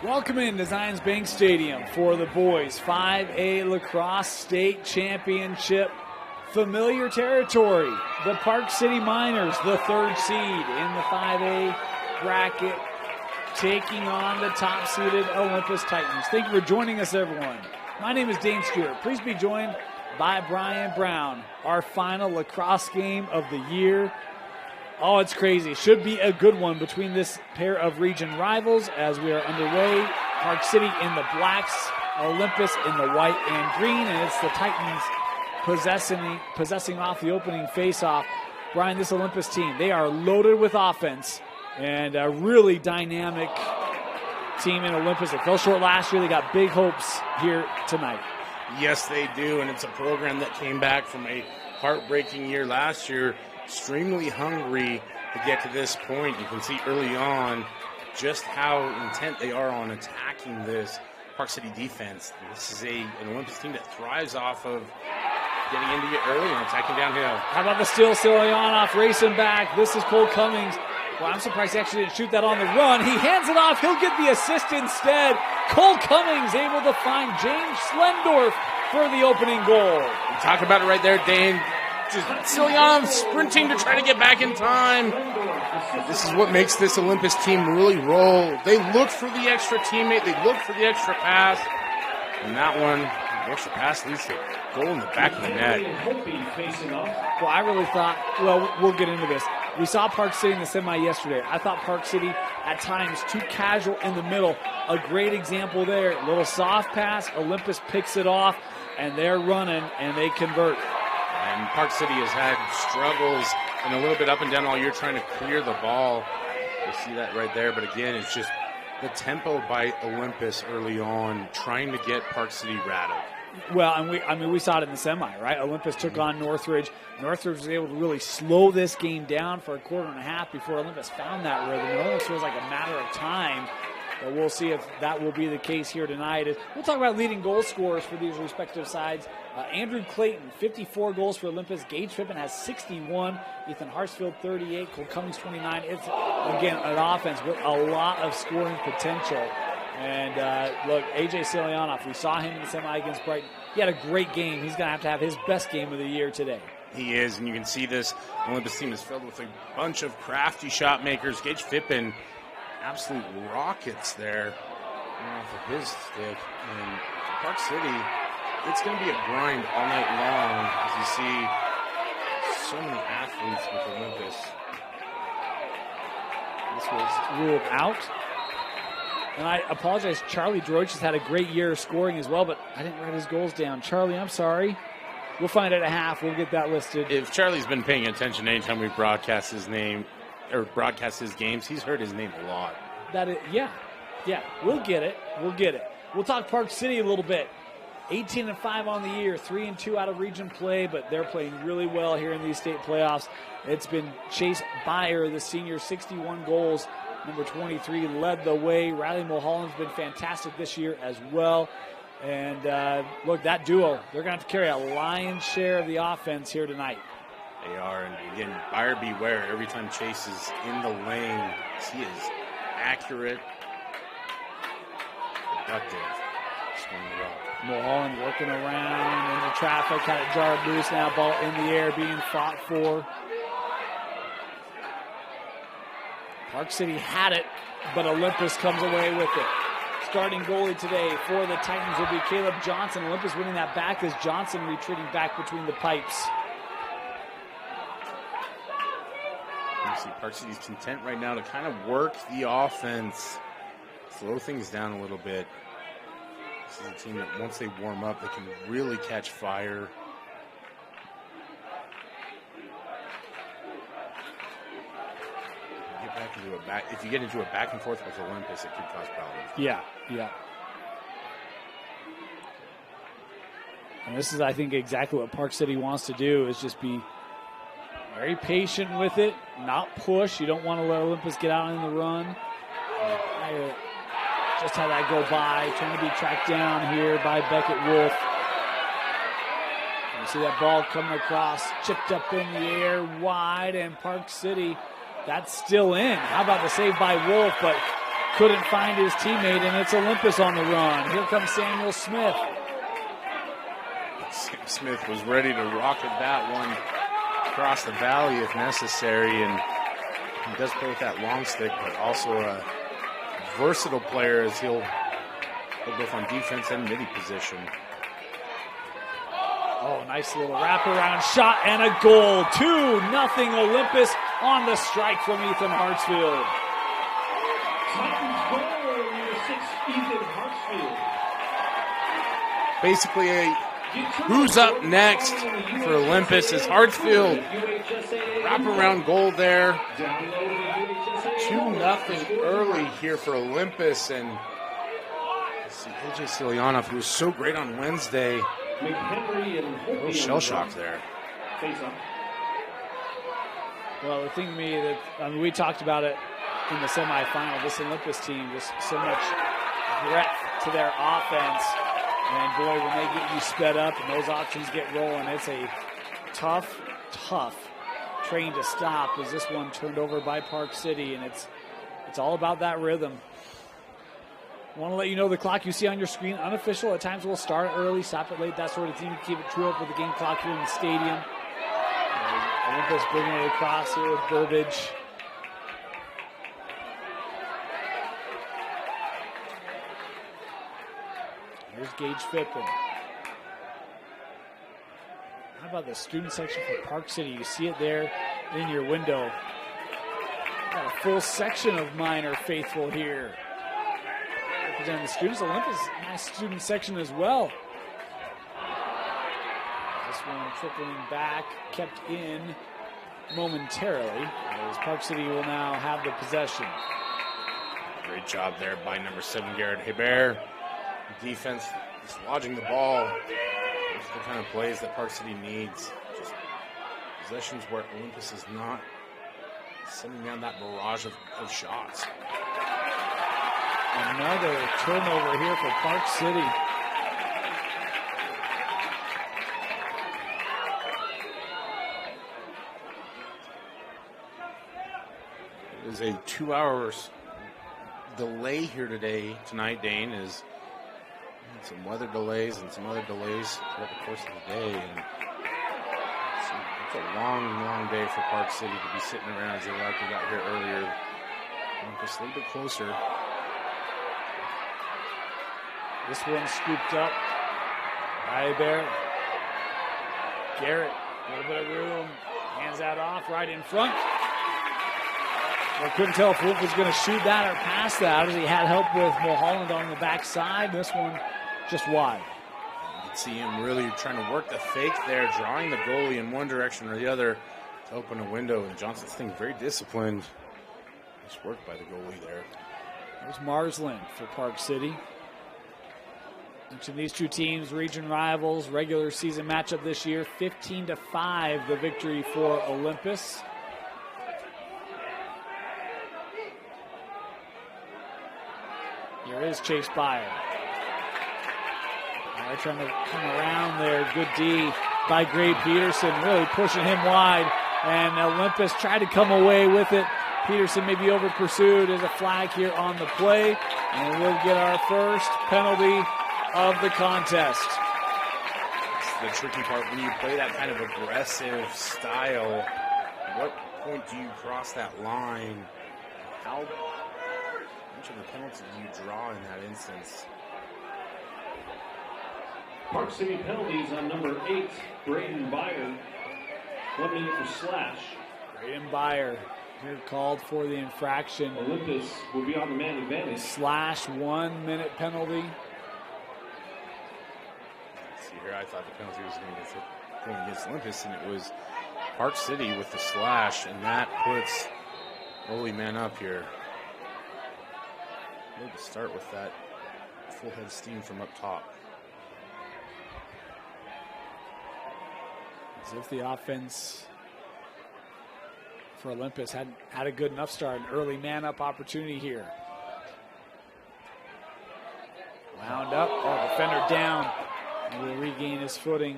Welcome into Zions Bank Stadium for the boys 5A Lacrosse State Championship. Familiar territory. The Park City Miners, the third seed in the 5A bracket, taking on the top-seeded Olympus Titans. Thank you for joining us, everyone. My name is Dane Stewart. Please be joined by Brian Brown, our final lacrosse game of the year. Oh, it's crazy. Should be a good one between this pair of region rivals as we are underway. Park City in the blacks, Olympus in the white and green, and it's the Titans possessing off the opening face-off. Brian, this Olympus team, they are loaded with offense and a really dynamic team in Olympus. They fell short last year. They got big hopes here tonight. Yes, they do, and it's a program that came back from a heartbreaking year last year, extremely hungry to get to this point. You can see early on just how intent they are on attacking this Park City defense. This is an Olympus team that thrives off of getting into you early and attacking downhill. How about the steal? Silyanov racing back. This is Cole Cummings. Well, I'm surprised he actually didn't shoot that on the run. He hands it off. He'll get the assist instead. Cole Cummings able to find James Schlendorf for the opening goal. You talk about it right there, Dane. Just Silyanov sprinting to try to get back in time. But this is what makes this Olympus team really roll. They look for the extra teammate. They look for the extra pass. And that one, the extra pass leads to a goal in the back of the net. Well, I really thought, well, we'll get into this. We saw Park City in the semi yesterday. I thought Park City, at times, too casual in the middle. A great example there. A little soft pass. Olympus picks it off, and they're running, and they convert. And Park City has had struggles and a little bit up and down all year trying to clear the ball. You see that right there. But again, it's just the tempo by Olympus early on, trying to get Park City rattled. Well, and we saw it in the semi, right? Olympus took on Northridge. Northridge was able to really slow this game down for a quarter and a half before Olympus found that rhythm. It almost feels like a matter of time. But we'll see if that will be the case here tonight. We'll talk about leading goal scorers for these respective sides. Andrew Clayton, 54 goals for Olympus. Gage Pippen has 61. Ethan Hartsfield, 38. Cole Cummings, 29. It's, again, an offense with a lot of scoring potential. And, look, A.J. Silyanov, we saw him in the semi against Brighton. He had a great game. He's going to have his best game of the year today. He is, and you can see this Olympus team is filled with a bunch of crafty shot makers. Gage Pippen, absolute rockets there off of his stick. And Park City, it's going to be a grind all night long as you see so many athletes with Olympus. This was ruled out. And I apologize, Charlie Droich has had a great year scoring as well, but I didn't write his goals down. Charlie, I'm sorry. We'll find it at half. We'll get that listed. If Charlie's been paying attention anytime we broadcast his name or broadcast his games, he's heard his name a lot. Yeah, we'll get it. We'll talk Park City a little bit. 18-5 on the year, 3-2 out of region play, but they're playing really well here in these state playoffs. It's been Chase Beyer, the senior, 61 goals. Number 23 led the way. Riley Mulholland's been fantastic this year as well. And look, that duo, they're going to have to carry a lion's share of the offense here tonight. They are, and again, buyer beware. Every time Chase is in the lane, he is accurate, productive. Mulholland working around into traffic, kind of jarred loose now, ball in the air being fought for. Park City had it, but Olympus comes away with it. Starting goalie today for the Titans will be Caleb Johnson. Olympus winning that back as Johnson retreating back between the pipes. You see Park City's content right now to kind of work the offense, slow things down a little bit. This is a team that once they warm up, they can really catch fire. If you get into a back and forth with Olympus, it could cause problems. Yeah. And this is, I think, exactly what Park City wants to do, is just be very patient with it, not push. You don't want to let Olympus get out in the run. Just had that go by, trying to be tracked down here by Beckett Wolf. You see that ball coming across, chipped up in the air, wide, and Park City, that's still in. How about the save by Wolf? But couldn't find his teammate, and it's Olympus on the run. Here comes Samuel Smith. Sam Smith was ready to rocket that one across the valley if necessary, and he does play with that long stick, but also a versatile player as he'll both on defense and midi position. Oh, nice little wraparound shot and a goal. 2-0 Olympus on the strike from Ethan Hartsfield. Titans goal, number 6, Ethan Hartsfield. Basically a who's up next for Olympus is Hartsfield. Wraparound goal there. 2-0 early here for Olympus, and see AJ Silyanov, who was so great on Wednesday. A little shell shock there. Well, the thing to me that we talked about it in the semifinal. This Olympus team, just so much breadth to their offense, and boy, when they get you sped up and those options get rolling, it's a tough train to stop. As this one turned over by Park City, and it's all about that rhythm. I want to let you know the clock you see on your screen, unofficial. At times we'll start early, stop it late, that sort of thing to keep it true up with the game clock here in the stadium. Olympus bringing it across here with Burbage. Here's Gage Phippen. How about the student section for Park City? You see it there in your window. Got a full section of Minor faithful here. Representing the students. Olympus, nice student section as well. This one trickling back, kept in momentarily, as Park City will now have the possession. Great job there by number 7, Garrett Hebert. Defense is lodging the ball. Those are the kind of plays that Park City needs. Just possessions where Olympus is not sending down that barrage of shots. Another turnover here for Park City. It is a 2 hours delay here tonight, Dane, is some weather delays and some other delays throughout the course of the day. And it's a long day for Park City to be sitting around as they likely got here earlier. Just a little bit closer. This one scooped up by Barrett. Garrett, a little bit of room, hands that off right in front. I couldn't tell if Wolf was going to shoot that or pass that, as he had help with Mulholland on the backside. This one just wide. You can see him really trying to work the fake there, drawing the goalie in one direction or the other to open a window. And Johnson's thing very disciplined. Nice work by the goalie there. There's Marsland for Park City. Each of these two teams, region rivals, regular season matchup this year, 15-5, the victory for Olympus. Here is Chase Byer. They're trying to come around there. Good D by Gray Peterson, really pushing him wide. And Olympus tried to come away with it. Peterson may be over pursued. There's a flag here on the play. And we'll get our first penalty of the contest. It's the tricky part when you play that kind of aggressive style. At what point do you cross that line? How much of a penalty do you draw in that instance? Park City penalties on number 8, Braden Byer. 1 minute for slash. Braden Byer here called for the infraction. Olympus will be on the man advantage. Slash 1 minute penalty. See here, I thought the penalty was going against Olympus, and it was Park City with the slash, and that puts goalie man up here. Good to start with that full head steam from up top. As if the offense for Olympus had a good enough start, an early man-up opportunity here. Wound up, defender down. He will regain his footing.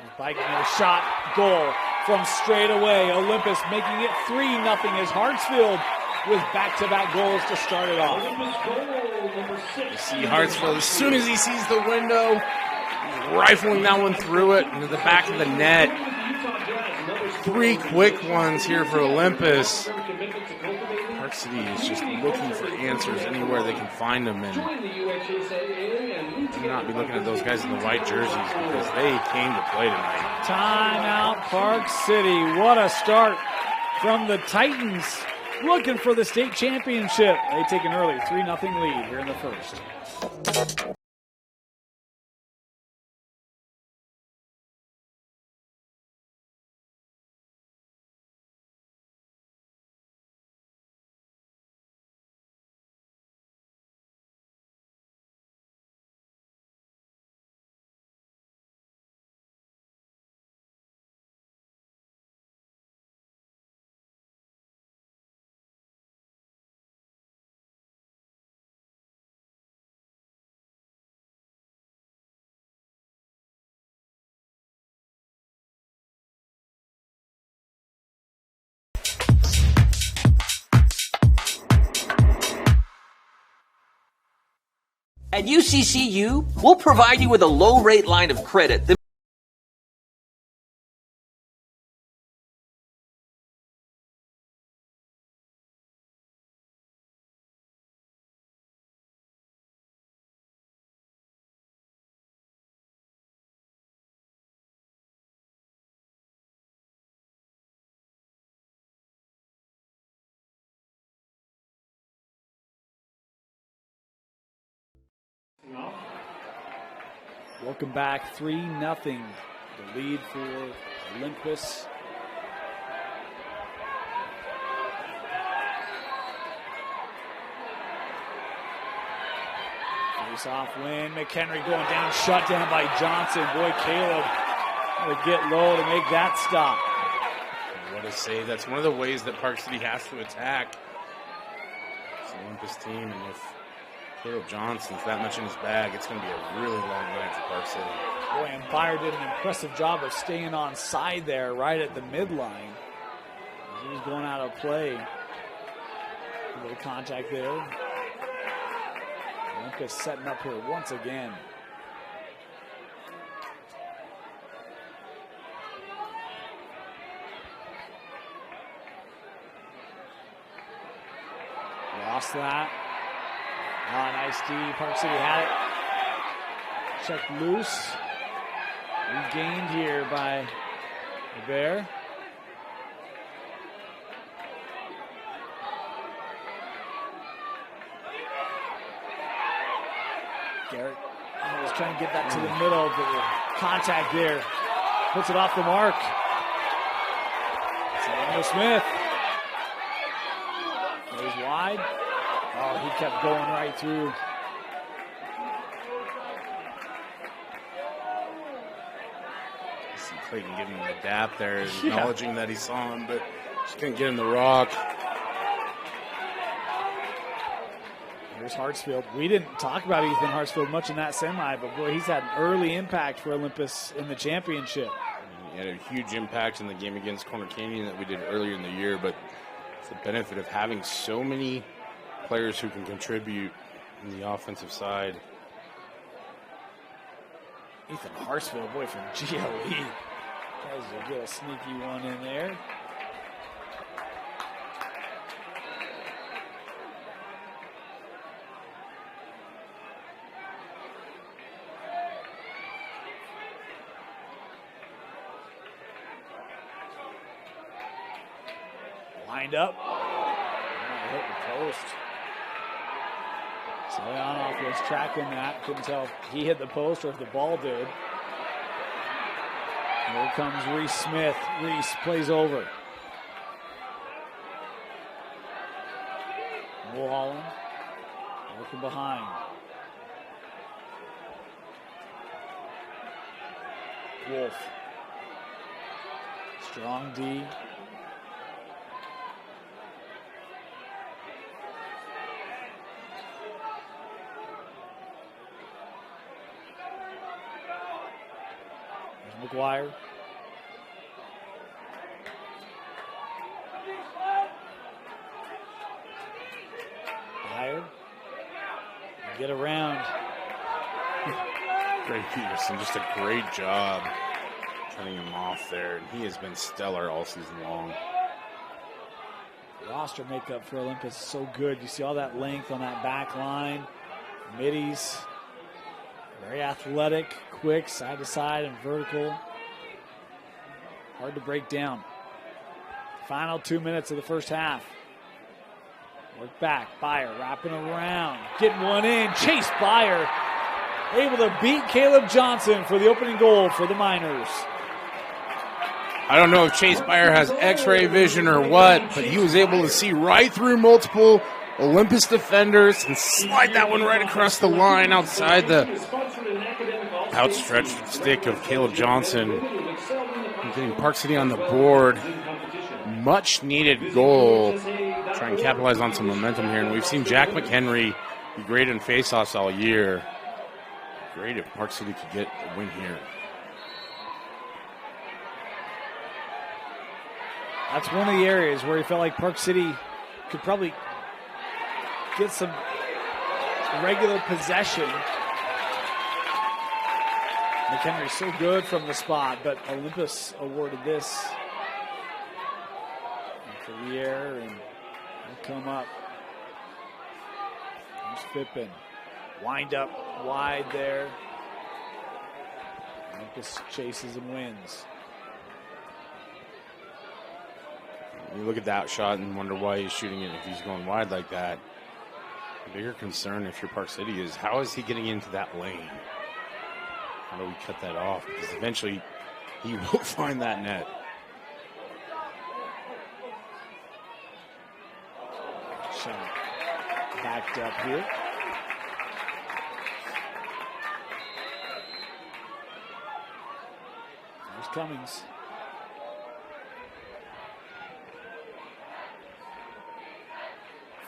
He's biking a shot, goal from straight away. Olympus making it 3-0 as Hartsfield with back-to-back goals to start it off. You see Hartsfield, as soon as he sees the window, he's rifling that one through it into the back of the net. 3 quick ones here for Olympus. Park City is just looking for answers anywhere they can find them, and do not be looking at those guys in the white jerseys because they came to play tonight. Timeout, Park City. What a start from the Titans, looking for the state championship. They take an early 3-0 lead here in the first. At UCCU, we'll provide you with a low-rate line of credit that Welcome back, 3-0. The lead for Olympus. Face-off win. McHenry going down, shut down by Johnson. Boy, Caleb will get low to make that stop. What a save. That's one of the ways that Park City has to attack this Olympus team, and if Caleb Johnson's that much in his bag, it's going to be a really long night for Park City. Boy, and Byer did an impressive job of staying on side there right at the midline. He was going out of play. A little contact there. Olympus setting up here once again. Lost that. Oh, nice D. Park City had it. Checked loose. Regained here by the Bear. Garrett was trying to get that to the middle, but the contact there puts it off the mark. Samuel Smith goes wide. Oh, he kept going right through. See Clayton giving him a dap there, acknowledging that he saw him, but just couldn't get him the rock. Here's Hartsfield. We didn't talk about Ethan Hartsfield much in that semi, but boy, he's had an early impact for Olympus in the championship. He had a huge impact in the game against Corner Canyon that we did earlier in the year, but it's the benefit of having so many players who can contribute in the offensive side. Ethan Hartsfield, boy, from GLE. Tries to get a sneaky one in there. Lined up. Hit the post. Stoyanov was tracking that. Couldn't tell if he hit the post or if the ball did. Here comes Reese Smith. Reese plays over. Mulholland working behind. Wolf. Strong D. McGuire. Get around. Greg Peterson, just a great job cutting him off there. And he has been stellar all season long. The roster makeup for Olympus is so good. You see all that length on that back line. Middies, very athletic, quick, side to side and vertical. Hard to break down. Final 2 minutes of the first half. Work back, Byer wrapping around, getting one in. Chase Byer able to beat Caleb Johnson for the opening goal for the Miners. I don't know if Chase Byer has x-ray vision or what, but he was able to see right through multiple Olympus defenders and slide that one right across the line outside the outstretched stick of Caleb Johnson. Getting Park City on the board. Much needed goal. Try and capitalize on some momentum here. And we've seen Jack McHenry be great in faceoffs all year. Great if Park City could get a win here. That's one of the areas where he felt like Park City could probably get some regular possession. McHenry's so good from the spot, but Olympus awarded this to the air, and he'll come up. There's Fippen. Wind up wide there. Olympus chases and wins. You look at that shot and wonder why he's shooting it if he's going wide like that. The bigger concern if you're Park City is how is he getting into that lane? How do we cut that off? Because eventually he will find that net. Shot backed up here. There's Cummings.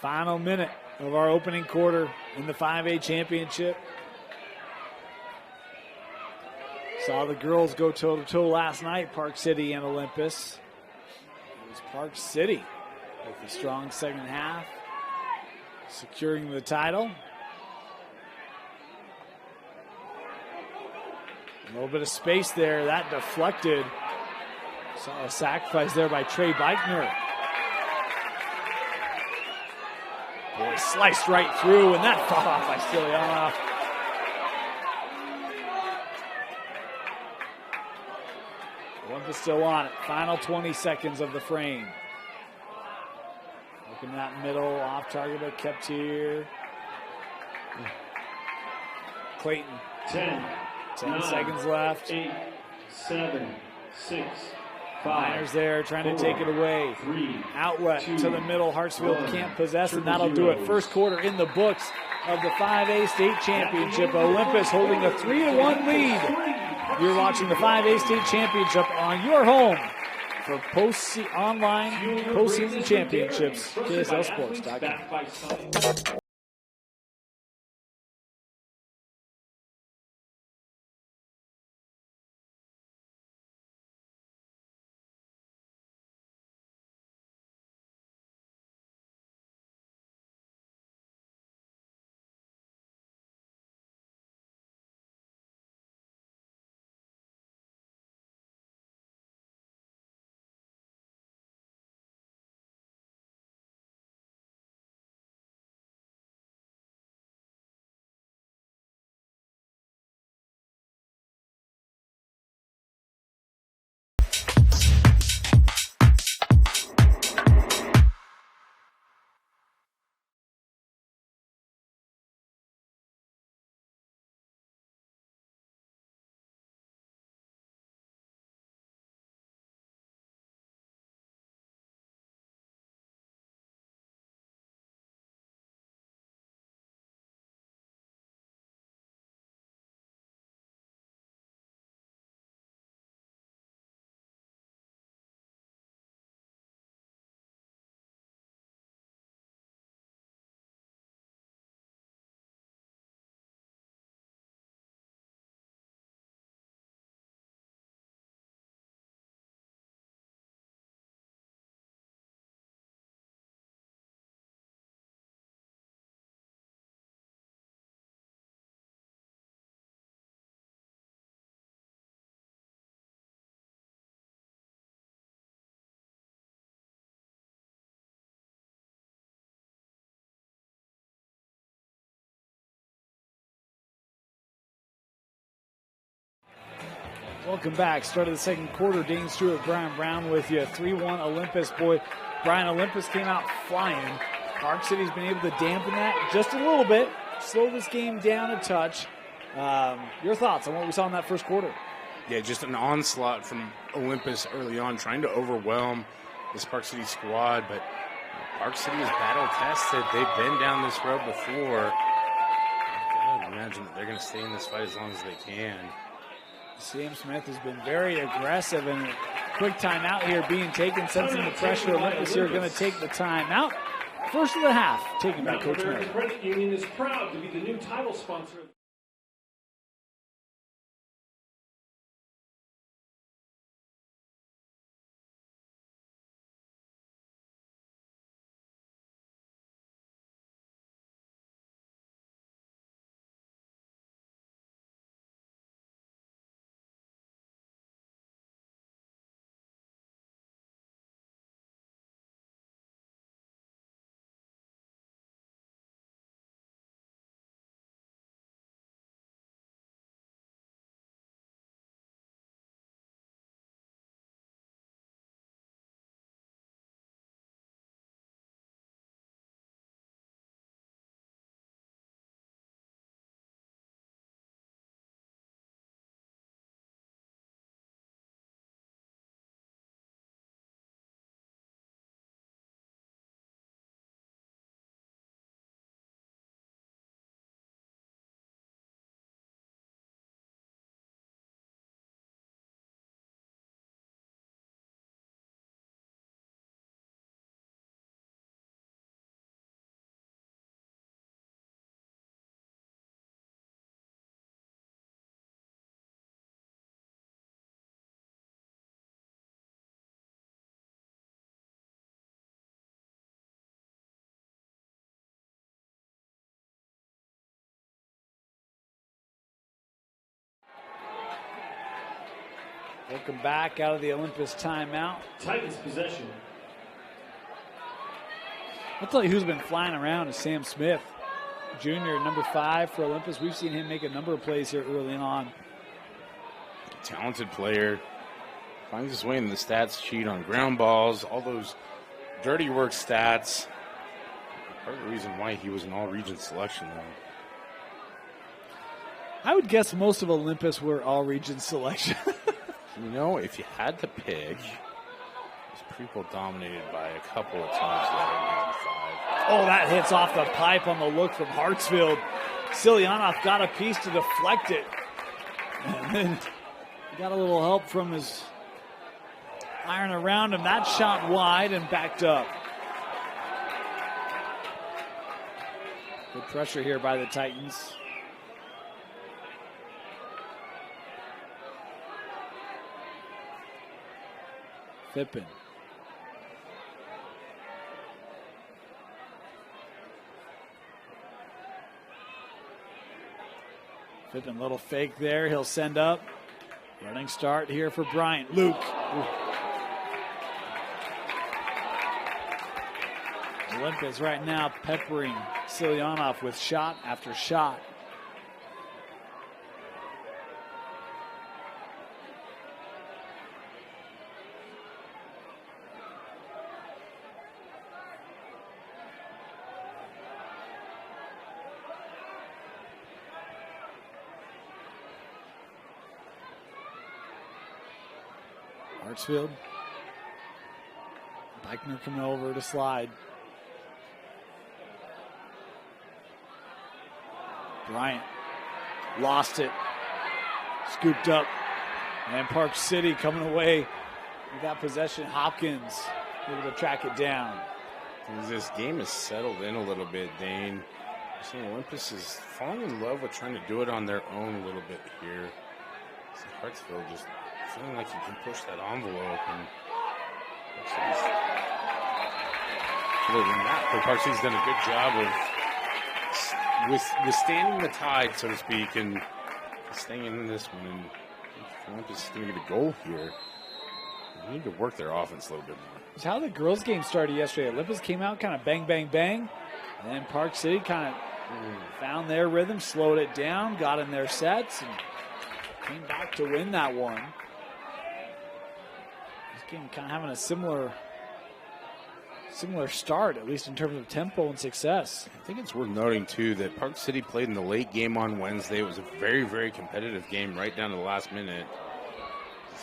Final minute of our opening quarter in the 5A championship. Saw the girls go toe-to-toe last night, Park City and Olympus. It was Park City with a strong second half, securing the title. A little bit of space there. That deflected. Saw a sacrifice there by Trey Beichner. Boy, sliced right through, and that fought off by Stilianov. Olympus still on it. Final 20 seconds of the frame. Looking that middle, off target, but kept here. Clayton. 10 seconds left. 8, 7, 6, 5. Miners there trying to take it away. 3, Outlet 2, to the middle. Hartsfield 1. can't possess, and that'll do it. First quarter in the books of the 5A state championship. Olympus holding a 3-1 lead. You're watching the 5A state championship on your home for online postseason championships. KSLSports.com. Welcome back. Start of the second quarter. Dane Stewart, Brian Brown with you. 3-1 Olympus. Boy, Brian, Olympus came out flying. Park City's been able to dampen that just a little bit. Slow this game down a touch. Your thoughts on what we saw in that first quarter? Yeah, just an onslaught from Olympus early on, trying to overwhelm this Park City squad. But Park City is battle-tested. They've been down this road before. I gotta imagine that they're going to stay in this fight as long as they can. Sam Smith has been very aggressive, and a quick timeout here being taken, sensing the pressure. Olympus here going to take the timeout. First of the half, taken by Coach Miller. Credit Union is proud to be the new title sponsor. Welcome back out of the Olympus timeout. Titans possession. I'll tell you who's been flying around is Sam Smith, junior, number 5 for Olympus. We've seen him make a number of plays here early on. Talented player. Finds his way in the stats sheet on ground balls, all those dirty work stats. Part of the reason why he was an all-region selection, though. I would guess most of Olympus were all-region selection. You know, if you had to pick, it was pretty well dominated by a couple of teams that are 5. Oh, that hits off the pipe on the look from Hartsfield. Silyanov got a piece to deflect it. And then got a little help from his iron around him. That shot wide and backed up. Good pressure here by the Titans. Fippen. Fippen, little fake there. He'll send up. Running start here for Bryant. Luke. Olympus right now peppering Silyanov with shot after shot. Hartsfield. Beichner coming over to slide. Bryant lost it. Scooped up. And Park City coming away with that possession. Hopkins able to track it down. This game has settled in a little bit, Dane. I'm seeing Olympus is falling in love with trying to do it on their own a little bit here. See Hartsfield just feeling like he can push that envelope, and Park City's done a good job of withstanding the tide, so to speak, and staying in this one. And if Olympus is going to get a goal here, they need to work their offense a little bit more. It's how the girls' game started yesterday. Olympus came out kind of bang, bang, bang, and then Park City kind of found their rhythm, slowed it down, got in their sets, and came back to win that one. This game kind of having a similar start, at least in terms of tempo and success. I think it's worth noting, too, that Park City played in the late game on Wednesday. It was a very, very competitive game right down to the last minute.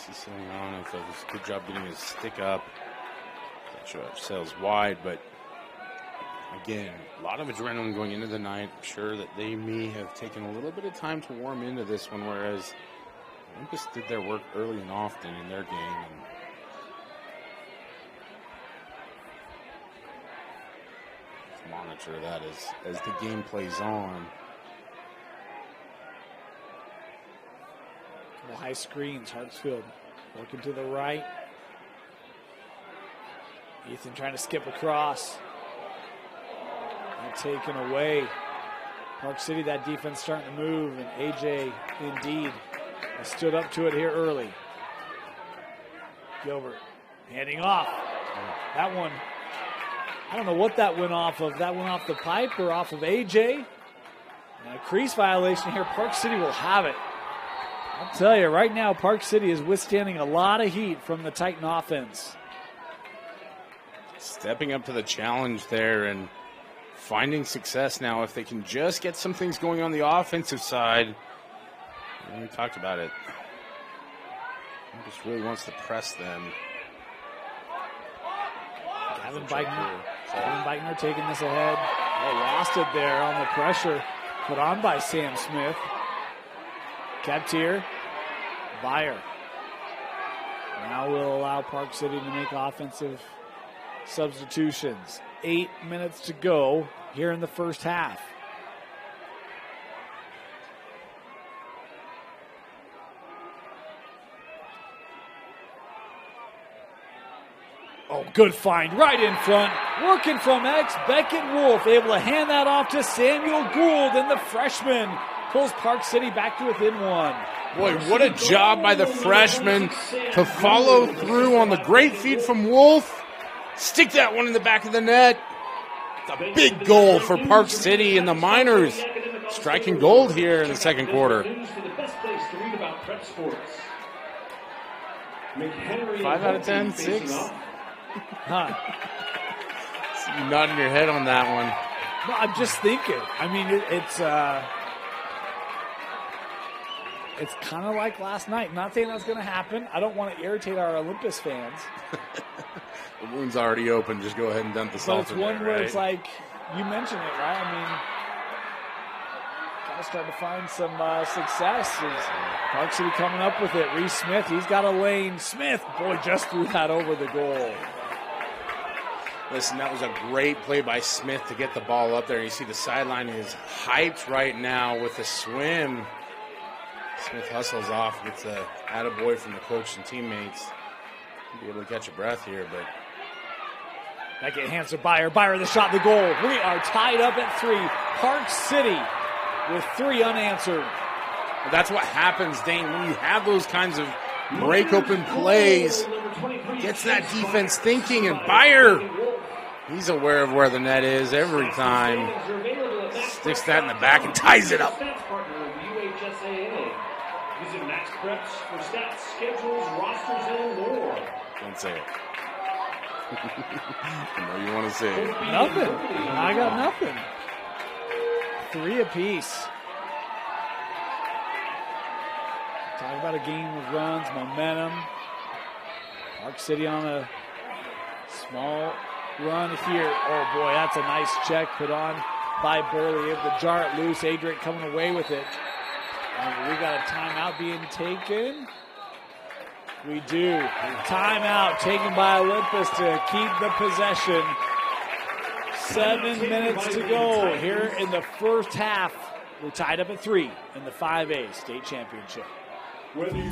Does a good job getting his stick up. Sails wide, but again, a lot of adrenaline going into the night. I'm sure that they may have taken a little bit of time to warm into this one, whereas Olympus did their work early and often in their game. And monitor that as the game plays on. High screens, Hartsfield working to the right. Ethan trying to skip across. And taken away. Park City, that defense starting to move, and AJ indeed has stood up to it here early. Gilbert handing off. That one, I don't know what that went off of. That went off the pipe or off of AJ. And a crease violation here. Park City will have it. I'll tell you, right now, Park City is withstanding a lot of heat from the Titan offense. Stepping up to the challenge there and finding success now. If they can just get some things going on the offensive side. And we talked about it. He just really wants to press them. Gavin Beitner taking this ahead. Oh, lost it there on the pressure put on by Sam Smith. Kept here. Beyer. Now will allow Park City to make offensive substitutions. 8 minutes to go here in the first half. Oh, good find right in front. Working from X. Beckett Wolf able to hand that off to Samuel Gould, and the freshman pulls Park City back to within one. Boy, what a job by the freshman to follow through on the great feed from Wolf. Stick that one in the back of the net. It's a big goal for Park City and the Miners. Striking gold here in the second quarter. 5 out of 10, 6. Huh. You nodding your head on that one. No, I'm just thinking. I mean, it's kind of like last night. Not saying that's going to happen. I don't want to irritate our Olympus fans. The wound's already open. Just go ahead and dump the salt in there, right? But it's one where it's like, you mentioned it, right? I mean, got to start to find some success. Park City coming up with it. Reese Smith, he's got a lane. Smith, boy, just threw that over the goal. Listen, that was a great play by Smith to get the ball up there. You see the sideline is hyped right now with the swim. Smith hustles off, gets a attaboy from the coach and teammates. Be able to catch a breath here, but that get hands to Beyer. Beyer the shot, the goal. We are tied up at 3. Park City with 3 unanswered. Well, that's what happens, Dane, when you have those kinds of break open plays. Gets that defense thinking, and Beyer, he's aware of where the net is every time. Sticks that in the back and ties it up. Visit Max Preps for stats, schedules, rosters, and more. Don't say it. I know you want to say it. Nothing. I got nothing. 3 apiece. Talk about a game with runs, momentum. Park City on a small run here. Oh, boy, that's a nice check put on by Burley. Able to jar it loose. Adric coming away with it. And we got a timeout being taken. We do. Timeout taken by Olympus to keep the possession. 7 minutes to go here in the first half. We're tied up at 3 in the 5A state championship.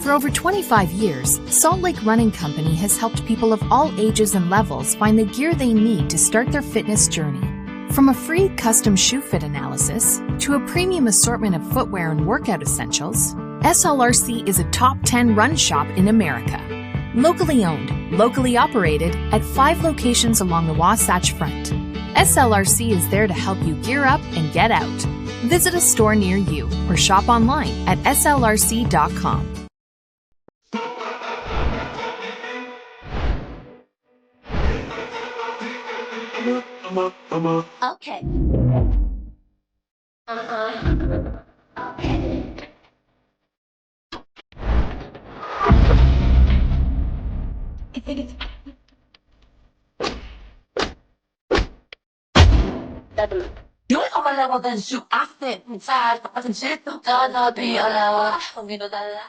For over 25 years, Salt Lake Running Company has helped people of all ages and levels find the gear they need to start their fitness journey. From a free custom shoe fit analysis to a premium assortment of footwear and workout essentials, SLRC is a top 10 run shop in America. Locally owned, locally operated at 5 locations along the Wasatch Front. SLRC is there to help you gear up and get out. Visit a store near you or shop online at slrc.com. Okay. Okay. Yun ang malawa ng su after sa patinseto ka na bi alawa kung ginodala.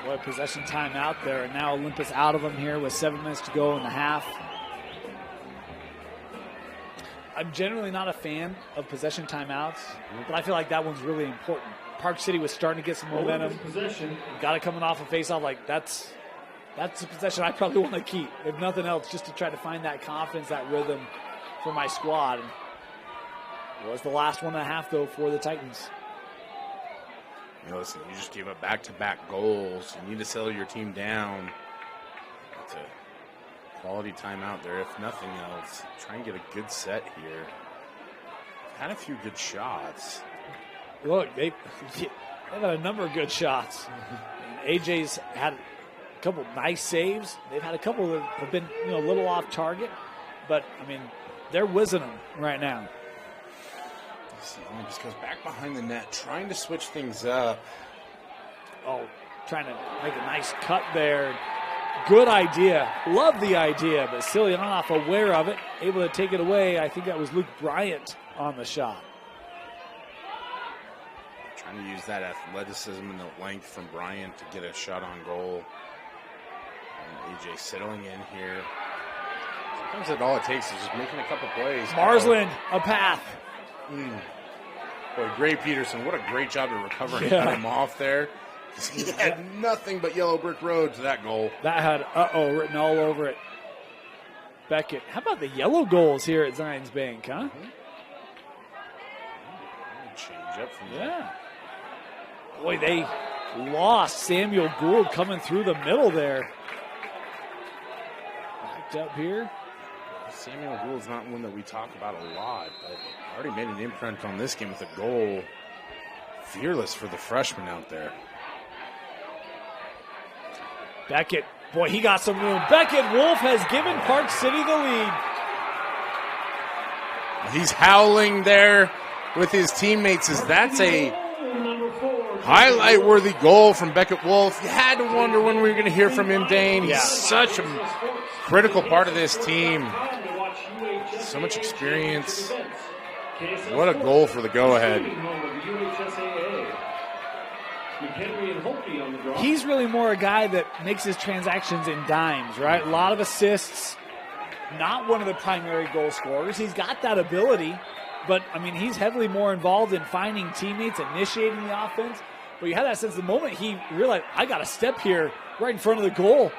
Boy, possession timeout there, and now Olympus out of them here with 7 minutes to go in the half. I'm generally not a fan of possession timeouts, but I feel like that one's really important. Park City was starting to get some momentum. Got it coming off a face-off. Like, that's a possession I probably want to keep, if nothing else, just to try to find that confidence, that rhythm for my squad. And it was the last 1.5, though, for the Titans. You know, listen, you just gave up back-to-back goals. You need to settle your team down. It's a quality timeout there, if nothing else. Try and get a good set here. Had a few good shots. Look, they've had a number of good shots. AJ's had a couple nice saves. They've had a couple that have been, a little off target. But, I mean, they're whizzing them right now. Just goes back behind the net, trying to switch things up. Oh, trying to make a nice cut there. Good idea. Love the idea, but Silyanov aware of it, able to take it away. I think that was Luke Bryant on the shot. Trying to use that athleticism and the length from Bryant to get a shot on goal. And AJ settling in here. Sometimes all it takes is just making a couple plays. Marsland, a path. Boy, Gray Peterson, what a great job of recovering and cut him off there. He had nothing but yellow brick road to that goal. That had uh-oh written all over it. Beckett. How about the yellow goals here at Zions Bank, huh? Change up from Yeah. Boy, they lost Samuel Gould coming through the middle there. Backed up here. Samuel Gould's not one that we talk about a lot, but already made an imprint on this game with a goal. Fearless for the freshman out there. Beckett, boy, he got some room. Beckett Wolf has given Park City the lead. He's howling there with his teammates as that's a highlight-worthy goal from Beckett Wolf. You had to wonder when we were going to hear from him, Dane. He's such a critical part of this team. So much experience. What a goal for the go-ahead. He's really more a guy that makes his transactions in dimes, right? A lot of assists. Not one of the primary goal scorers. He's got that ability, but, I mean, he's heavily more involved in finding teammates, initiating the offense. But you had that sense the moment he realized, I got a step here right in front of the goal.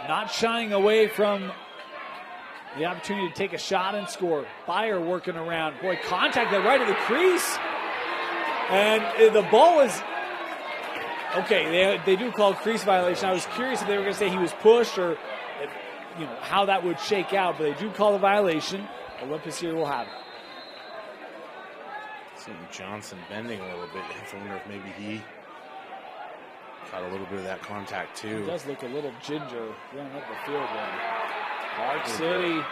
Not shying away from the opportunity to take a shot and score. Byer working around. Boy, contact that right at the crease. And the ball is, okay, they do call crease violation. I was curious if they were going to say he was pushed or how that would shake out, but they do call the violation. Olympus here will have it. Seeing Johnson bending a little bit. You have to wonder if maybe he caught a little bit of that contact too. He does look a little ginger running up the field there. Park City.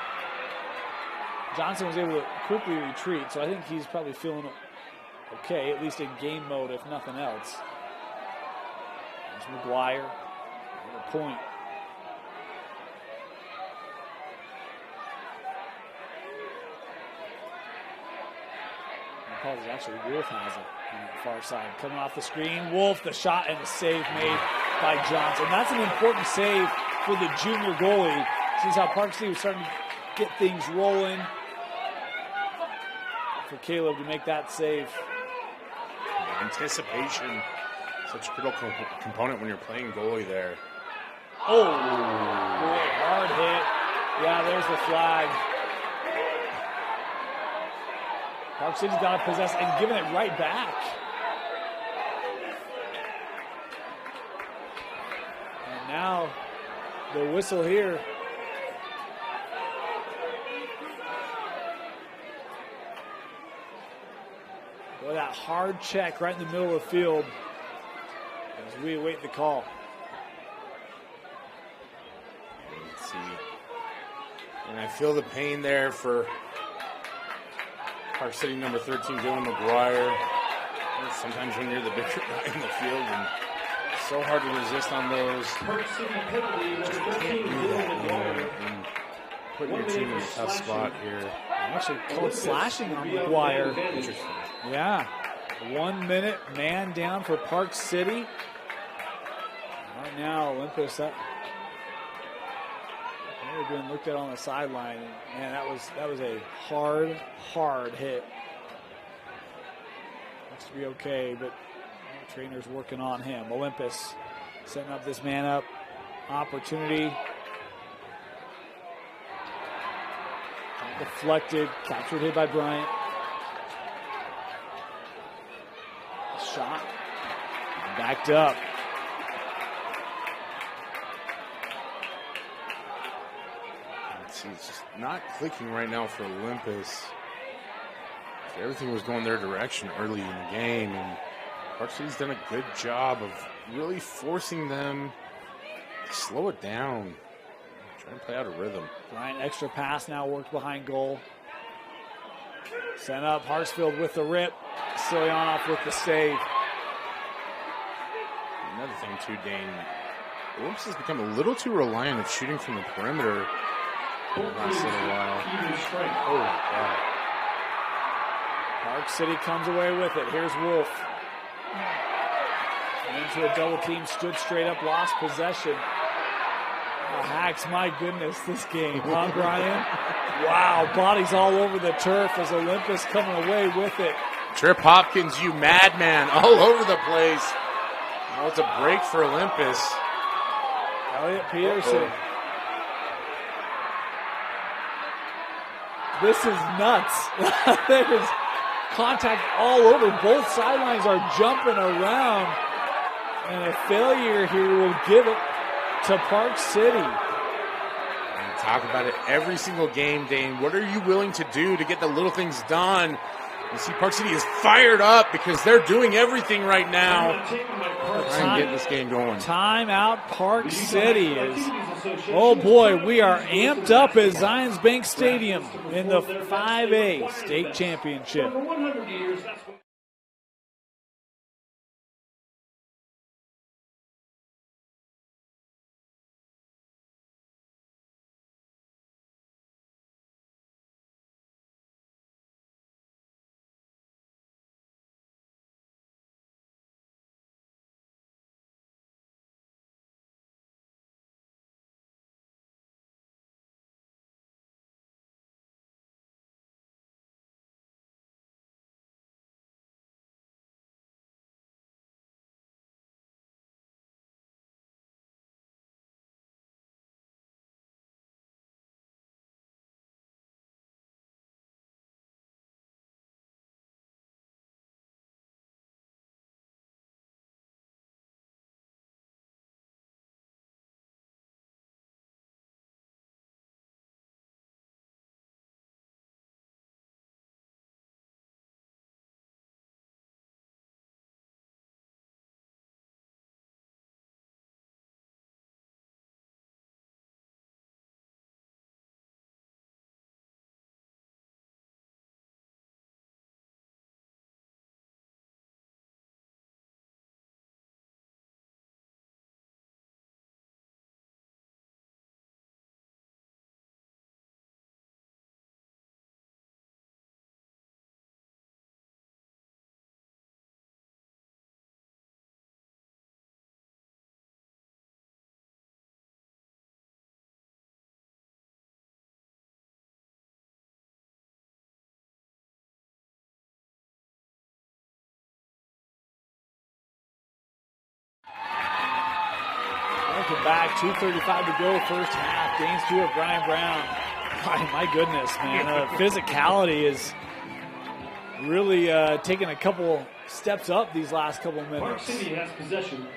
Johnson was able to quickly retreat, so I think he's probably feeling okay, at least in game mode, if nothing else. There's McGuire. Another point. Actually, Wolf has it on the far side. Coming off the screen, Wolf, the shot and the save made by Johnson. That's an important save for the junior goalie. Sees how Park City was starting to get things rolling. For Caleb to make that save. Anticipation, such a critical component when you're playing goalie there. Oh, boy, hard hit. Yeah, there's the flag. Park City's got to possess and giving it right back. And now the whistle here. Well, that hard check right in the middle of the field as we await the call. Let's see. And I feel the pain there for Park City number 13, Dylan McGuire. Sometimes when you're the bigger guy in the field, and it's so hard to resist on those. Park City penalty, number 13, Do Dylan that, McGuire. and putting your team in a tough spot here. Actually called slashing on McGuire. Interesting. Yeah. 1 minute, man down for Park City. Right now, Olympus, they're being looked at on the sideline. Man, that was a hard hit. Looks to be okay, but the trainer's working on him. Olympus setting up this man up opportunity. Deflected, captured hit by Bryant. Shot, backed up. Let's see, it's just not clicking right now for Olympus. Everything was going their direction early in the game, and Park City's done a good job of really forcing them to slow it down, trying to play out a rhythm. Bryant, extra pass now worked behind goal. Sent up, Hartsfield with the rip. Silyanov with the save. Another thing too, Dane, Olympus has become a little too reliant of shooting from the perimeter in the last little while. Oh, wow. Park City comes away with it. Here's Wolf. Into a double team, stood straight up, lost possession. Oh, Hacks, my goodness, this game, huh, Brian? Wow, bodies all over the turf as Olympus coming away with it. Trip Hopkins, you madman, all over the place. Oh, it's a break for Olympus. Elliot Peterson. This is nuts. There's contact all over. Both sidelines are jumping around. And a failure here will give it to Park City. And talk about it every single game, Dane. What are you willing to do to get the little things done? You see Park City is fired up because they're doing everything right now. Try and get this game going. Timeout Park City is, oh boy, we are amped up at Zions Bank Stadium in the 5A state championship. For 100 years, that's what Welcome back, 2:35 to go, first half. Dane Stewart, Brian Brown. My goodness, man. Physicality is really taking a couple steps up these last couple Park minutes. City has possession.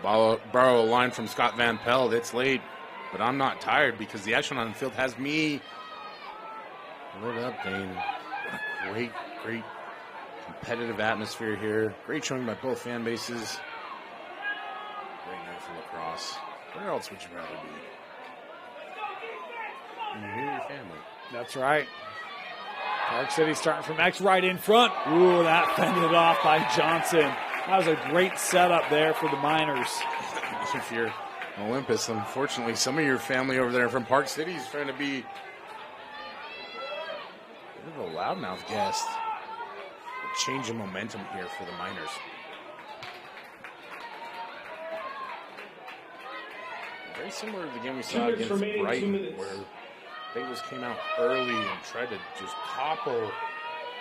I'll borrow a line from Scott Van Pelt. It's late, but I'm not tired because the action on the field has me lit up, Dane. What a great, great competitive atmosphere here. Great showing by both fan bases. Great night for lacrosse. Where else would you rather be? And you're here with your family. That's right. Park City starting from X right in front. Ooh, that fended off by Johnson. That was a great setup there for the Miners. If you're Olympus, unfortunately, some of your family over there from Park City is trying to be a bit of a loudmouth guest. A change in momentum here for the Miners. Very similar to the game we saw against Brighton, where Bengals came out early and tried to just topple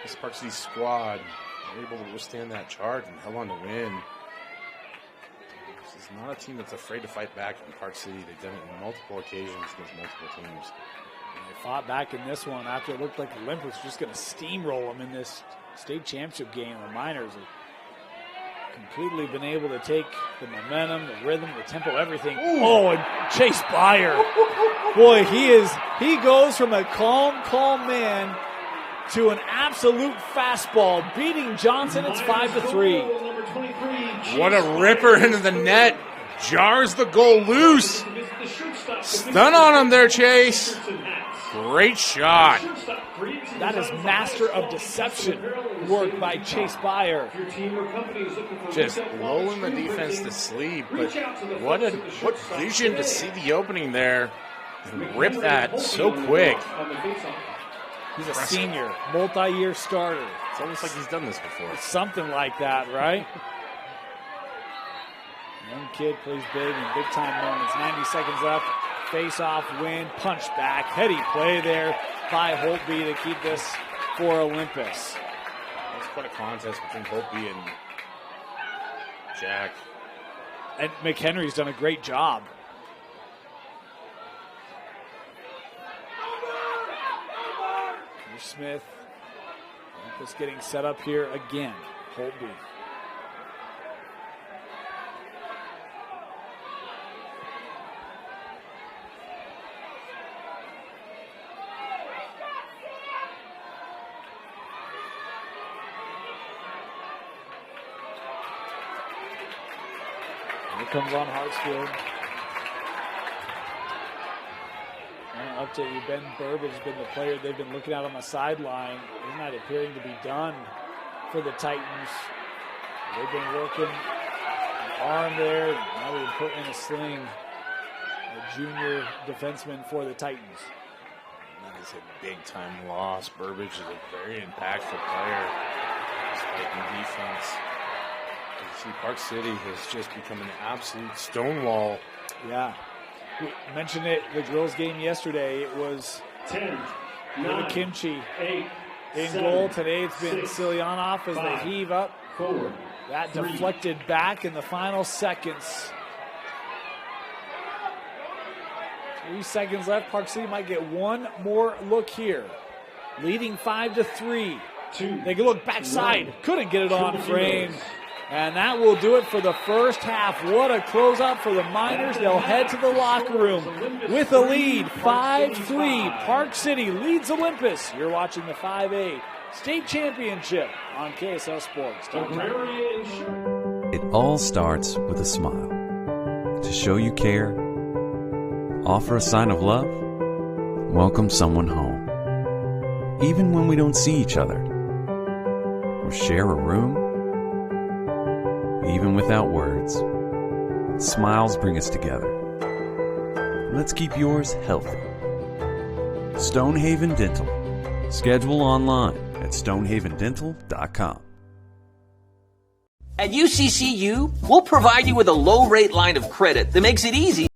this Park City squad. They were able to withstand that charge and held on to win. This is not a team that's afraid to fight back in Park City. They've done it on multiple occasions against multiple teams. And they fought back in this one after it looked like Olympus was just going to steamroll them in this state championship game. The Miners have completely been able to take the momentum, the rhythm, the tempo, everything. Ooh. Oh, and Chase Byer. Boy, he goes from a calm man to an absolute fastball, beating Johnson. It's 5-3. What a ripper into the net. Jars the goal loose. Stun on him there, Chase. Great shot. That is master of deception work by Chase Byer. Just lulling the defense to sleep. But what vision to see the opening there and rip that so quick. He's a senior, multi-year starter. It's almost like he's done this before. Something like that, right? Young kid plays big in big-time moments. 90 seconds left. Face-off win, punch back. Heady play there by Holtby to keep this for Olympus. It's quite a contest between Holtby and Jack. And McHenry's done a great job. Smith. Olympus getting set up here again. Holtby. Here comes on Hartsfield. Update you, Ben Burbage has been the player they've been looking at on the sideline. He's not appearing to be done for the Titans. They've been working an arm there. Now they've put in a sling. A junior defenseman for the Titans. That is a big-time loss. Burbage is a very impactful player. Titan defense. You see, Park City has just become an absolute stonewall. Yeah. We mentioned it, the girls game yesterday. It was 10, 9, Kimchi 8, in 7, goal. Today it's been 6, Silyanov as 5, they heave up. 4, That 3, deflected back in the final seconds. 3 seconds left. Park City might get one more look here. Leading 5-3. 2, They can look backside. 1. Couldn't get it on 2 frame. zeros. And that will do it for the first half. What a closeout for the Miners. They'll head to the locker room with a lead, 5-3. Park City leads Olympus. You're watching the 5A State Championship on KSL Sports. It all starts with a smile. To show you care, offer a sign of love, welcome someone home. Even when we don't see each other, or share a room, even without words, smiles bring us together. Let's keep yours healthy. Stonehaven Dental. Schedule online at stonehavendental.com. At UCCU, we'll provide you with a low-rate line of credit that makes it easy.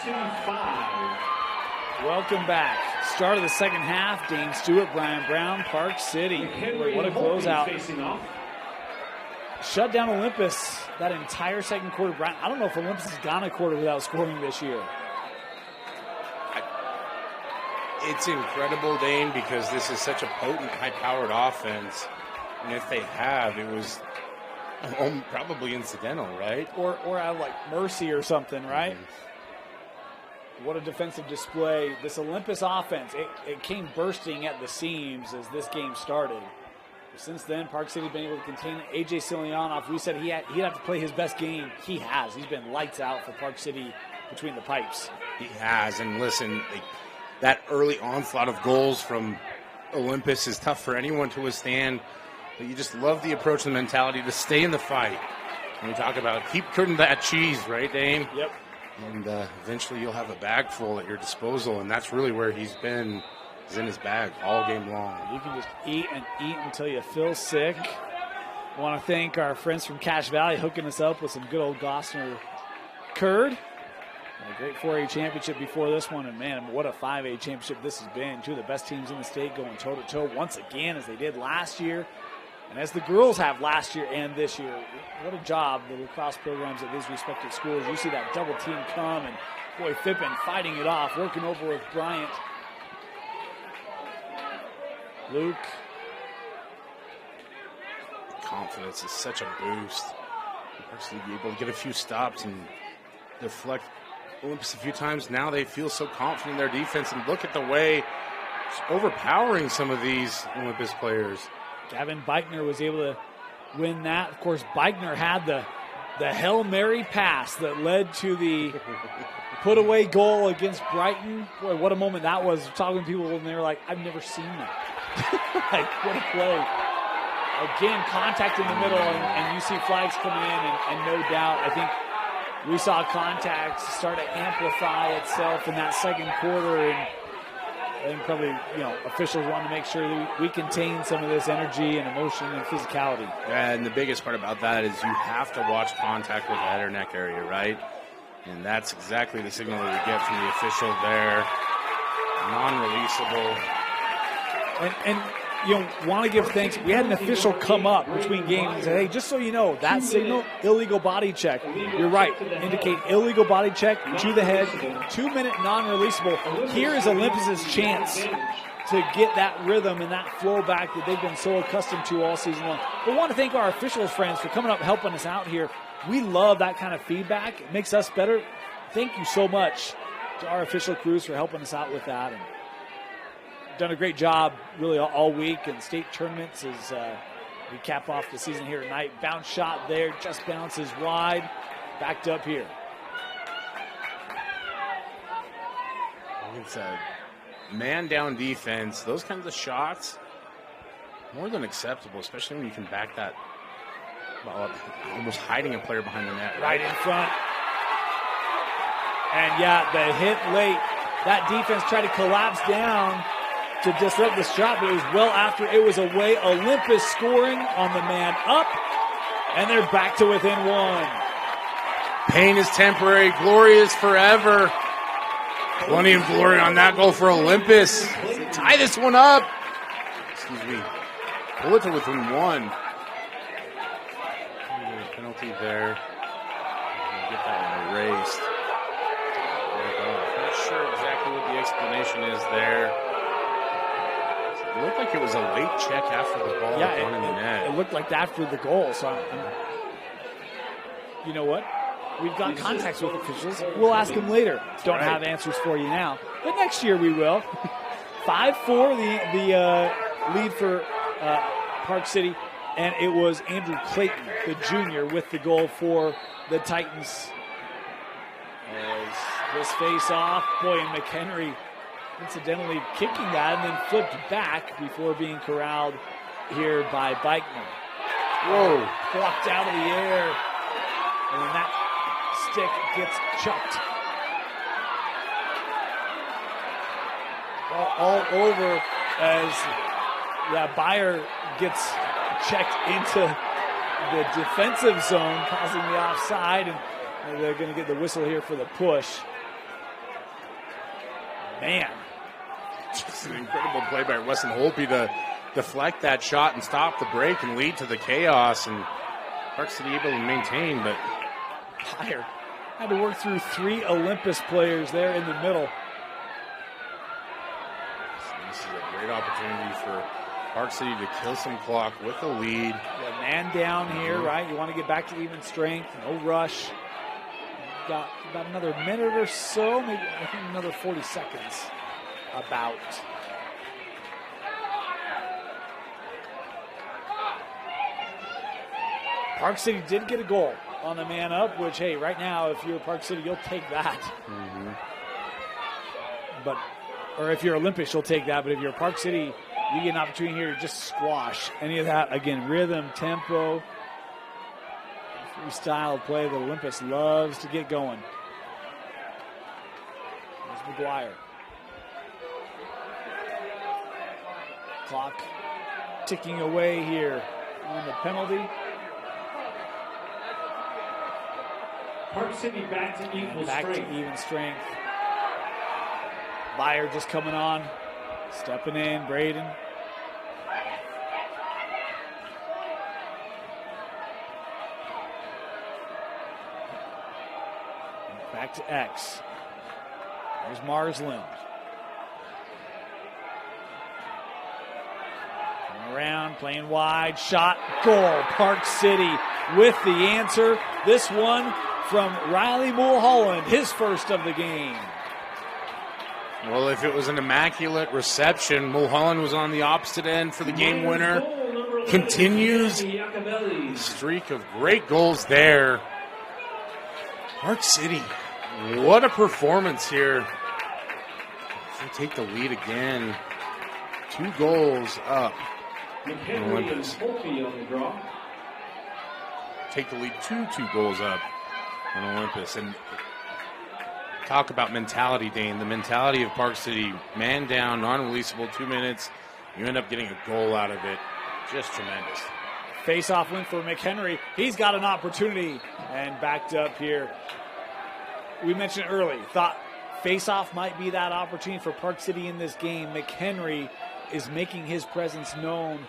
5. Welcome back. Start of the second half. Dane Stewart, Brian Brown, Park City. What a closeout. Facing off. Shut down Olympus that entire second quarter. Brian, I don't know if Olympus has gone a quarter without scoring this year. It's incredible, Dane, because this is such a potent, high-powered offense. And if they have, it was probably incidental, right? Or out of like mercy or something, right? What a defensive display. This Olympus offense, it came bursting at the seams as this game started. Since then, Park City has been able to contain it. A.J. Silyanov, we said he'd have to play his best game. He has. He's been lights out for Park City between the pipes. He has. And listen, that early onslaught of goals from Olympus is tough for anyone to withstand. But you just love the approach and the mentality to stay in the fight. And we talk about keep cutting that cheese, right, Dane? Yep. And eventually you'll have a bag full at your disposal, and that's really where he's been. He's in his bag all game long. You can just eat and eat until you feel sick. I want to thank our friends from Cache Valley hooking us up with some good old Gosner curd. A great 4A championship before this one, and man, what a 5A championship this has been. Two of the best teams in the state going toe-to-toe once again as they did last year. And as the girls have last year and this year, what a job the lacrosse programs at these respective schools. You see that double team come, and boy, Fippen fighting it off, working over with Bryant. Luke. Confidence is such a boost. Actually be able to get a few stops and deflect Olympus a few times. Now they feel so confident in their defense, and look at the way it's overpowering some of these Olympus players. Gavin Beichner was able to win that. Of course, Beichner had the Hail Mary pass that led to the put-away goal against Brighton. Boy, what a moment that was. Talking to people, and they were like, I've never seen that. Like, what a play. Again, contact in the middle, and you see flags coming in, and no doubt, I think we saw contact start to amplify itself in that second quarter, and I think probably, officials want to make sure that we contain some of this energy and emotion and physicality. And the biggest part about that is you have to watch contact with the head or neck area, right? And that's exactly the signal that we get from the official there. Non-releasable. And want to give thanks. We had an official come up between games and say, hey, just so you know, that signal, illegal body check. You're right. Indicate illegal body check to the head, 2-minute non-releasable. Here is Olympus's chance to get that rhythm and that flow back that they've been so accustomed to all season long. But I want to thank our officials friends for coming up and helping us out here. We love that kind of feedback. It makes us better. Thank you so much to our official crews for helping us out with that. And done a great job really all week, and state tournaments as we cap off the season here tonight. Bounce shot there, just bounces wide, backed up here. It's a man-down defense. Those kinds of shots, more than acceptable, especially when you can back that ball up, almost hiding a player behind the net. Right in front. And yeah, the hit late. That defense tried to collapse down to disrupt the shot, but it was well after it was away. Olympus scoring on the man up, and they're back to within one. Pain is temporary, glory is forever. Plenty of glory on that goal for Olympus. They tie this one up. Excuse me. Pull it to within one. Penalty there. Get that one erased. Not sure exactly what the explanation is there. It looked like it was a late check after the ball gone in the net. It looked like that for the goal. So, you know what? We've got contacts with officials. We'll ask them later. Don't have answers for you now, but next year we will. 5-4, the lead for Park City, and it was Andrew Clayton, the junior, with the goal for the Titans. As this face-off, boy, and McHenry incidentally kicking that and then flipped back before being corralled here by Beichner. Whoa, blocked out of the air. And then that stick gets chucked. All over as Byer gets checked into the defensive zone, causing the offside, and they're going to get the whistle here for the push. Man. Just an incredible play by Weston Holtby to deflect that shot and stop the break and lead to the chaos. And Park City able to maintain, but Byer had to work through 3 Olympus players there in the middle. This is a great opportunity for Park City to kill some clock with a lead. Yeah, man down here, right? You want to get back to even strength. No rush. Got about another minute or so, maybe I think another 40 seconds. About. Park City did get a goal on the man up, which, hey, right now, if you're Park City, you'll take that. But, or if you're Olympus, you'll take that. But if you're Park City, you get an opportunity here to just squash any of that. Again, rhythm, tempo, freestyle of play that Olympus loves to get going. There's McGuire. Clock ticking away here on the penalty. Park City back to equal Back strength. to even strength. Byer just coming on. Stepping in, Braden. Back to X. There's Marsland. Coming around, playing wide, shot, goal. Park City with the answer. This one from Riley Mulholland, his first of the game. Well, if it was an immaculate reception, Mulholland was on the opposite end for the game winner. Continues the streak of great goals there. Park City, what a performance here. They take the lead again. 2 goals up. Olympus. Take the lead 2 goals up on Olympus. And talk about mentality, Dane. The mentality of Park City, man down, non-releasable, 2 minutes. You end up getting a goal out of it. Just tremendous. Face-off win for McHenry. He's got an opportunity and backed up here. We mentioned early, thought face-off might be that opportunity for Park City in this game. McHenry is making his presence known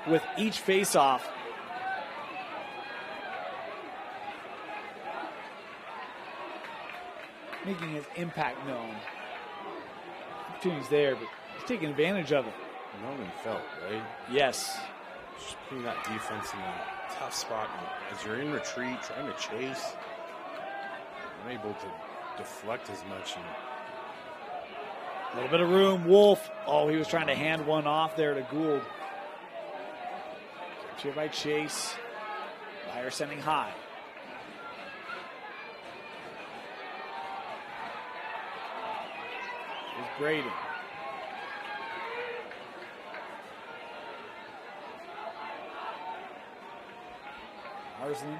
with each face-off. Making his impact known. Opportunity's there, but he's taking advantage of it. Known and felt, right? Yes. Just putting that defense in a tough spot. As you're in retreat, trying to chase, you're not able to deflect as much. And a little bit of room. Wolf. Oh, he was trying to hand one off there to Gould. Here by Chase. Byer sending high. Here's Braden. Marsland.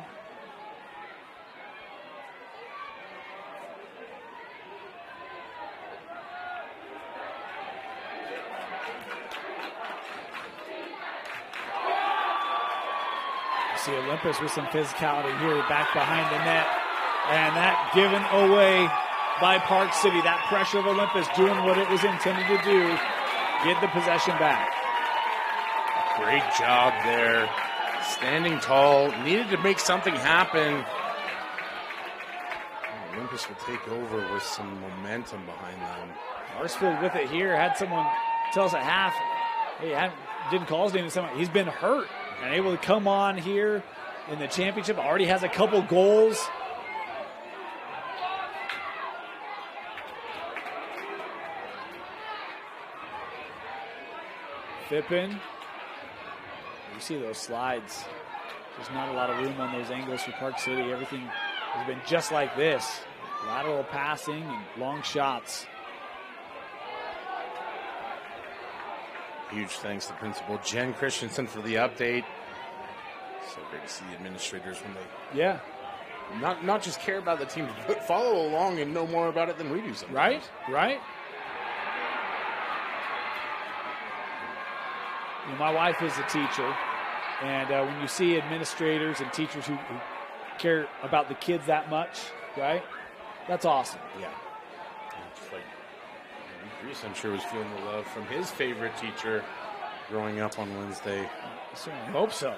See Olympus with some physicality here back behind the net. And that given away by Park City. That pressure of Olympus doing what it was intended to do. Get the possession back. Great job there. Standing tall. Needed to make something happen. Olympus will take over with some momentum behind them. Marsfield with it here. Had someone tell us at half, hey, didn't call his name to someone. He's been hurt and able to come on here in the championship. Already has a couple goals. Fippen. You see those slides. There's not a lot of room on those angles for Park City. Everything has been just like this. Lateral passing and long shots. Huge thanks to Principal Jen Christensen for the update. So great to see the administrators when they not just care about the team, but follow along and know more about it than we do sometimes. Right. You know, my wife is a teacher, and when you see administrators and teachers who care about the kids that much, right? That's awesome. Yeah. It's like, you Reese, I'm sure, was feeling the love from his favorite teacher growing up on Wednesday. I certainly hope so.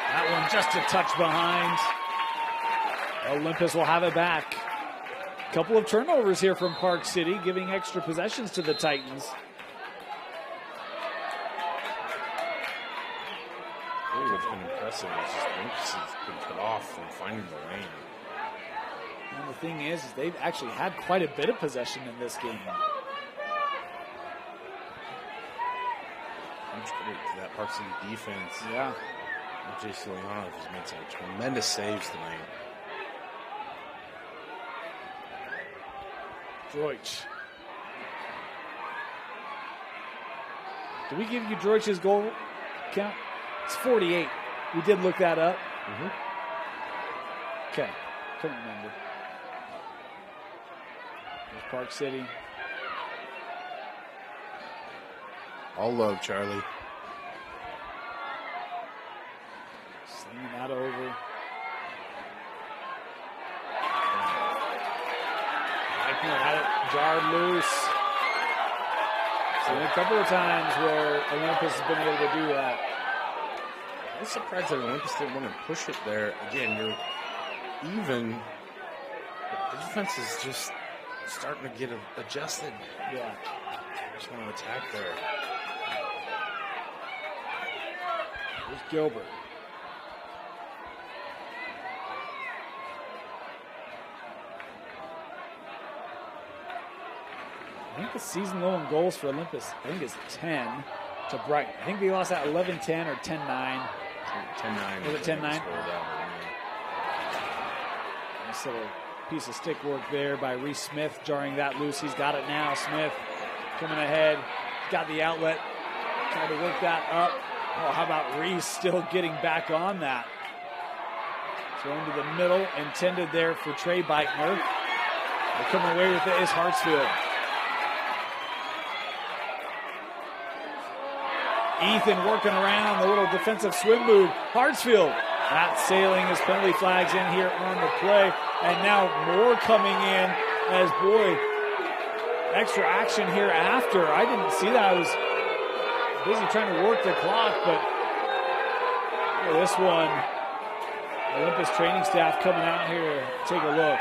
That one just a touch behind. Olympus will have it back. A couple of turnovers here from Park City, giving extra possessions to the Titans. Really what's been impressive is just Olympus has been cut off from finding the lane. And the thing is they've actually had quite a bit of possession in this game. Much credit to that Park City defense. Yeah. AJ Silianov has made some tremendous saves tonight. Droich. Did we give you Droich's goal count? It's 48. We did look that up. Okay. Couldn't remember. There's Park City. All love, Charlie. Slinging that over. Eichner had it jarred loose. Seen a couple of times where Olympus has been able to do that. I was surprised that Olympus didn't want to push it there. Again, you're even. The defense is just starting to get adjusted. Yeah. Just want to attack there. Here's Gilbert. I think the season low in goals for Olympus, I think, is 10 to Brighton. I think they lost at 11-10 or 10-9. 10-9. Was it 10-9? Nice little piece of stick work there by Reese Smith, jarring that loose. He's got it now. Smith coming ahead. He's got the outlet. Trying to work that up. Oh, how about Reese still getting back on that? Thrown to the middle, intended there for Trey Beichner. But coming away with it is Hartsfield. Ethan working around the little defensive swim move. Hartsfield, that sailing his penalty flags in here on the play. And now more coming in as, boy, extra action here after. I didn't see that. I was busy trying to work the clock, but this one, Olympus training staff coming out here. Take a look.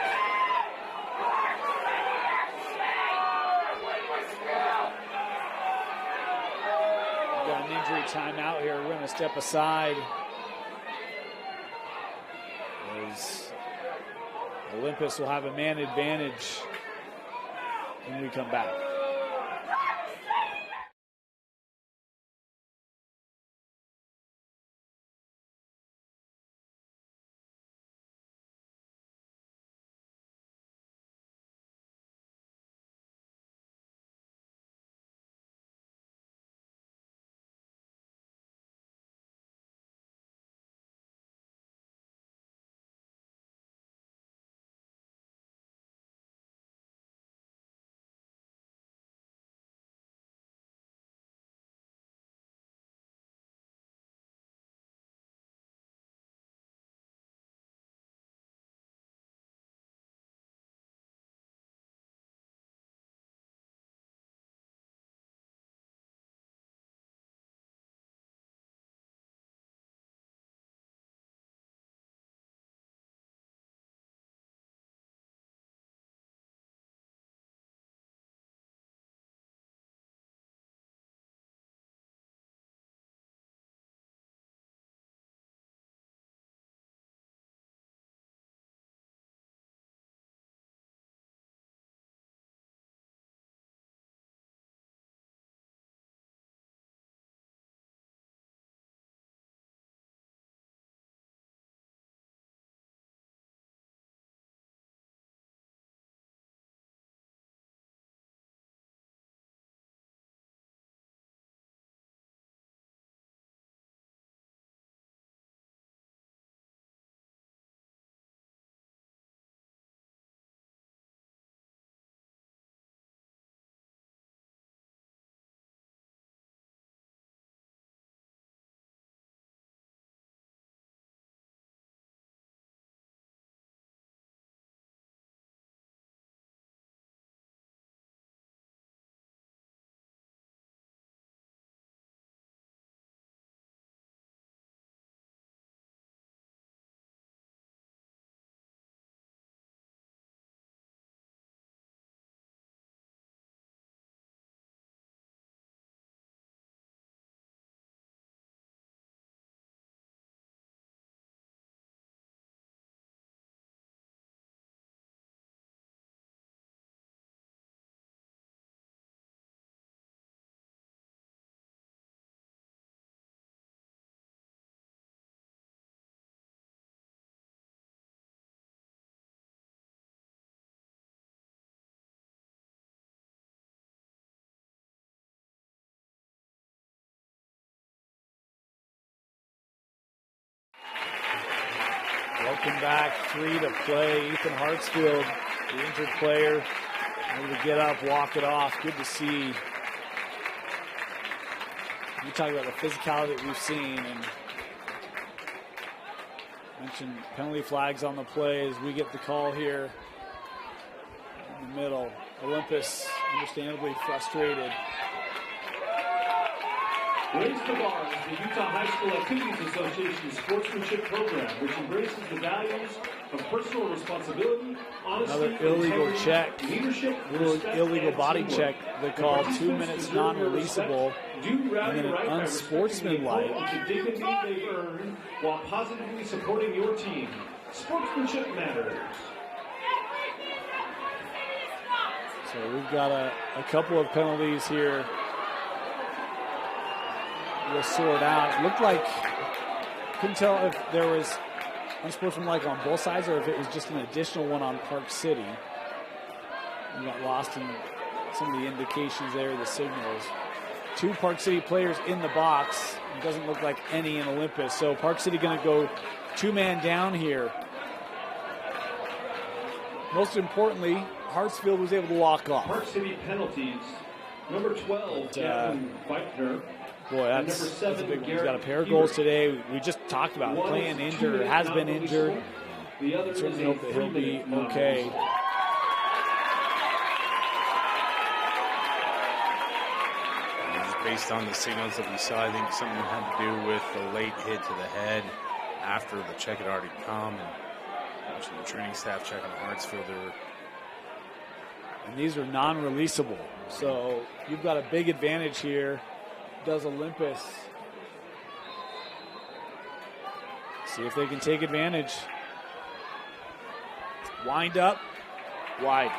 Injury timeout here. We're going to step aside as Olympus will have a man advantage when we come back. Welcome back, 3 to play. Ethan Hartsfield, the injured player, able to get up, walk it off. Good to see. You talk about the physicality that we've seen, and mentioned penalty flags on the play as we get the call here in the middle. Olympus understandably frustrated. Raise the Bar is the Utah High School Activities Association sportsmanship program, which embraces the values of personal responsibility, honesty, Another illegal integrity, check, leadership, little respect, illegal and body teamwork. check. They call The 2 participants minutes deserve your non-releasable, respect, do rally and then an right by respecting the unsportsmanlike. important dignity they've earned while positively supporting your team. Sportsmanship matters. So we've got a couple of penalties here. We'll sort out. It looked like, couldn't tell if there was unsportsmanlike on both sides or if it was just an additional one on Park City. We got lost in some of the indications there, the signals. 2 Park City players in the box. It doesn't look like any in Olympus. So Park City going to go 2-man down here. Most importantly, Hartsfield was able to walk off. Park City penalties. Number 12, Gavin Beitner. Boy, that's a big one. He's got a pair of goals today. We just talked about it. Playing injured, has been injured. Certainly hope that he'll be okay. Just based on the signals that we saw, I think something had to do with the late hit to the head after the check had already come. And watching the training staff checking Hartsfield, And these are non-releasable. So you've got a big advantage here. Does Olympus. See if they can take advantage. Wind up, wide.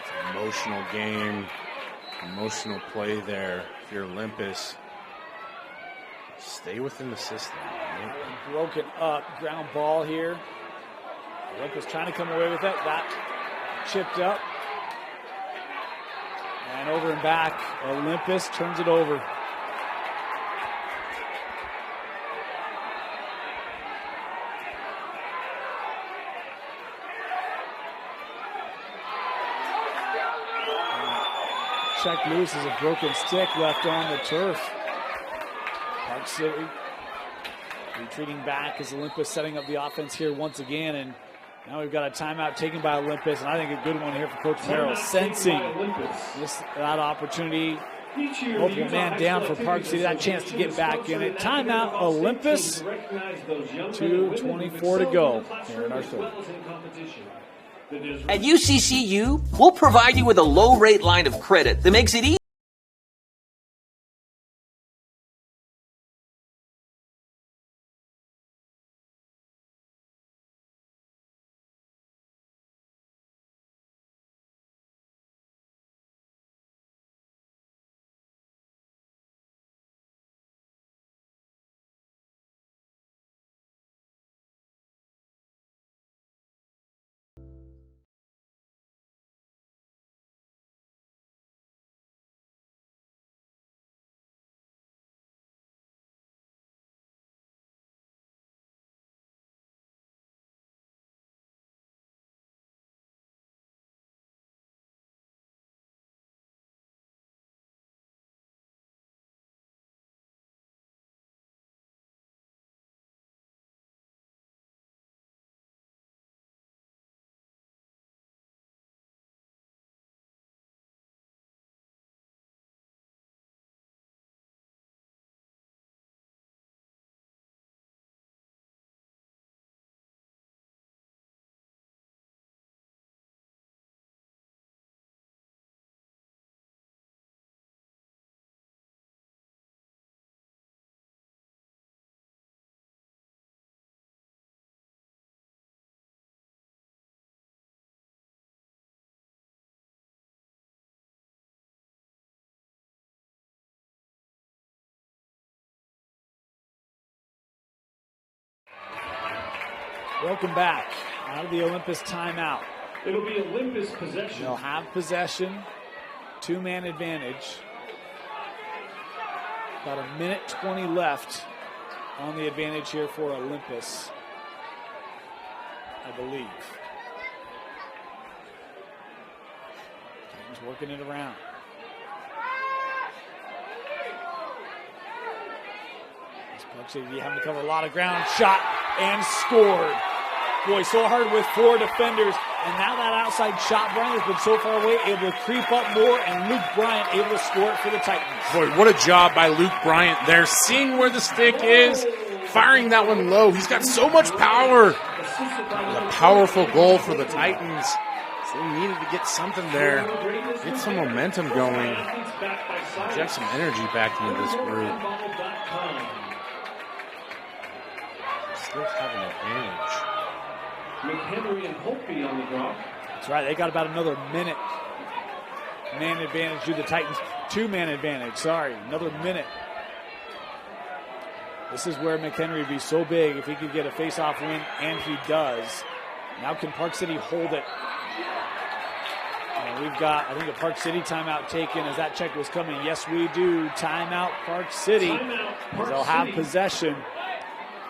it's an emotional game, emotional play there. If you're Olympus, stay within the system. Right? Broken up, ground ball here. Olympus trying to come away with it. That chipped up. And over and back, Olympus turns it over. Check loose as a broken stick left on the turf. Park City retreating back as Olympus setting up the offense here once again. And now we've got a timeout taken by Olympus, and I think a good one here for Coach Merrill, sensing that opportunity. Multiple man down for Park City, that chance to get back in it. Timeout, Olympus. 2:24 to go here in our third. At UCCU, we'll provide you with a low-rate line of credit that makes it easy. Welcome back out of the Olympus timeout. It'll be Olympus possession. They'll have possession, 2-man advantage. About a minute 20 left on the advantage here for Olympus, I believe. Titans working it around. Park City having to cover a lot of ground. Shot and scored. Boy, so hard with 4 defenders. And now that outside shot, Bryant has been so far away, able to creep up more, and Luke Bryant able to score it for the Titans. Boy, what a job by Luke Bryant there. Seeing where the stick is, firing that one low. He's got so much power. A powerful goal for the Titans. So they needed to get something there. Get some momentum going. Inject some energy back into this group. Still have an advantage. McHenry and Holtby on the draw. That's right. They got about another minute. Man advantage to the Titans. 2-man advantage. Sorry. Another minute. This is where McHenry would be so big if he could get a face-off win, and he does. Now can Park City hold it? And we've got, I think, a Park City timeout taken as that check was coming. Yes, we do. Timeout Park City. Timeout, They'll have possession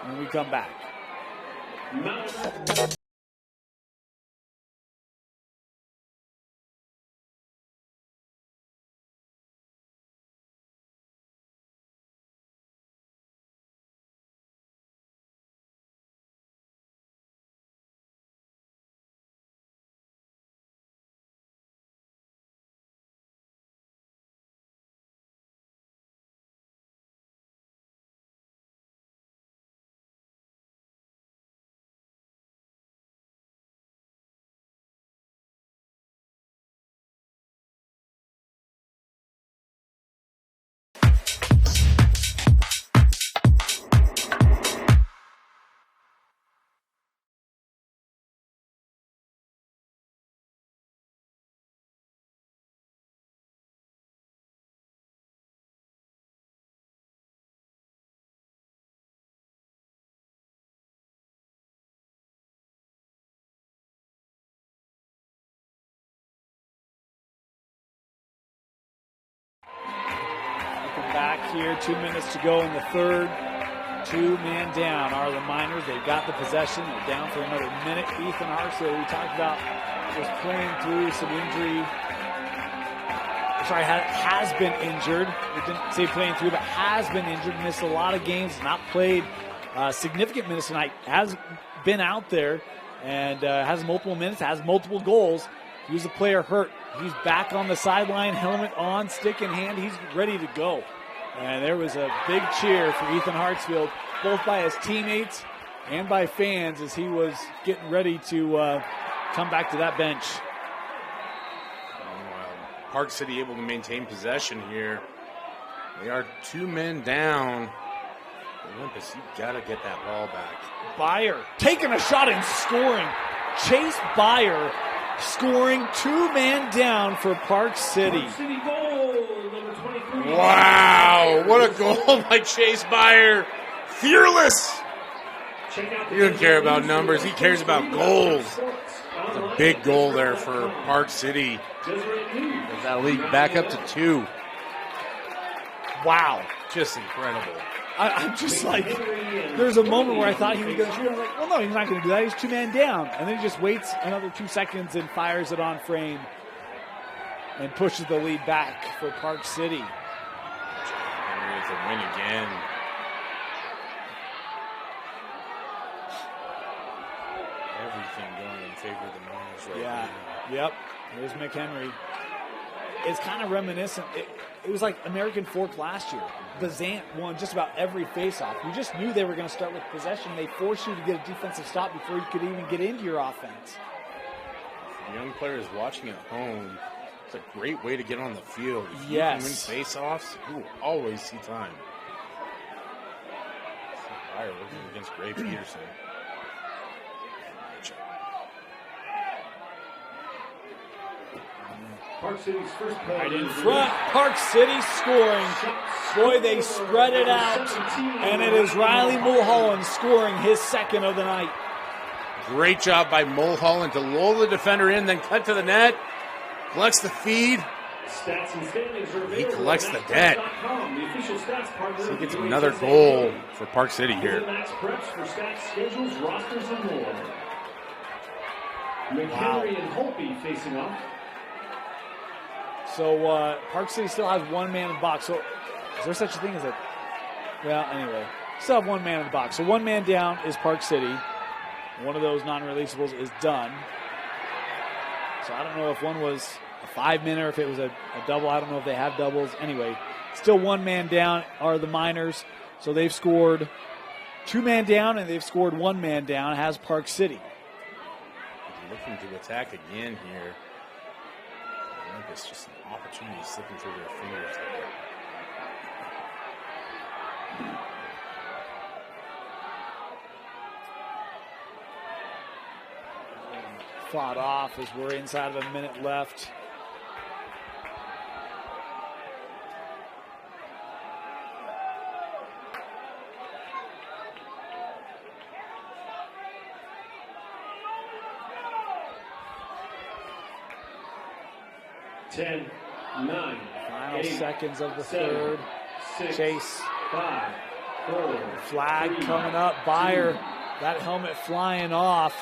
when we come back. Back here, 2 minutes to go in the third. 2-man down are the Miners. They've got the possession. They're down for another minute. Ethan Hartsfield, we talked about, was playing through some injury. Sorry, has been injured. We didn't say playing through, but has been injured. Missed a lot of games. Not played significant minutes tonight. Has been out there and has multiple minutes. Has multiple goals. He was a player hurt. He's back on the sideline, helmet on, stick in hand. He's ready to go. And there was a big cheer for Ethan Hartsfield, both by his teammates and by fans as he was getting ready to come back to that bench. Park City able to maintain possession here. They are 2 men down. Olympus, you gotta get that ball back. Byer taking a shot and scoring. Chase Byer scoring, 2-man down for Park City. Park City goal, number 23. Wow, what a goal by Chase Byer. Fearless. He doesn't care about numbers. He cares about goals. It's a big goal there for Park City. There's that lead back up to 2. Wow. Just incredible. I'm just like, there's a moment where I thought he was going to shoot. I was like, well, no, he's not going to do that. He's 2-man down. And then he just waits another 2 seconds and fires it on frame and pushes the lead back for Park City. Henry with a win again. Everything going in favor of the Miners right now. Yep. There's McHenry. It's kind of reminiscent. It was like American Fork last year. Bazant won just about every faceoff. You just knew they were going to start with possession. They forced you to get a defensive stop before you could even get into your offense. For young players watching at home, it's a great way to get on the field. If you Yes. can win faceoffs, you will always see time. Fire working against Gray Peterson. Park City's first play. Right in front, Park City scoring. Boy, they spread it out. And it is Riley Mulholland scoring his second of the night. Great job by Mulholland to lull the defender in, then cut to the net. Collects the feed, Stats and standings are He available collects at the debt. MaxPreps.com, the official stats partner So he of gets the another UHSAA. goal for Park City Visit here. Max Preps for stats, schedules, rosters, and more. McHenry and Holtby facing off. So Park City still has one man in the box. So is there such a thing as a? Well, anyway, still have one man in the box. So one man down is Park City. One of those non-releasables is done. So I don't know if one was a 5-minute or if it was a double. I don't know if they have doubles. Anyway, still one man down are the Miners. So they've scored 2 man down and they've scored 1 man down. Has Park City. Looking to attack again here. Olympus, just an opportunity slipping through their fingers there. Fought off as we're inside of a minute left. Ten, 9, Final 8, seconds of the 7, third. 6, Chase. 5, 4, Flag 3, coming up. Byer, 2. that helmet flying off.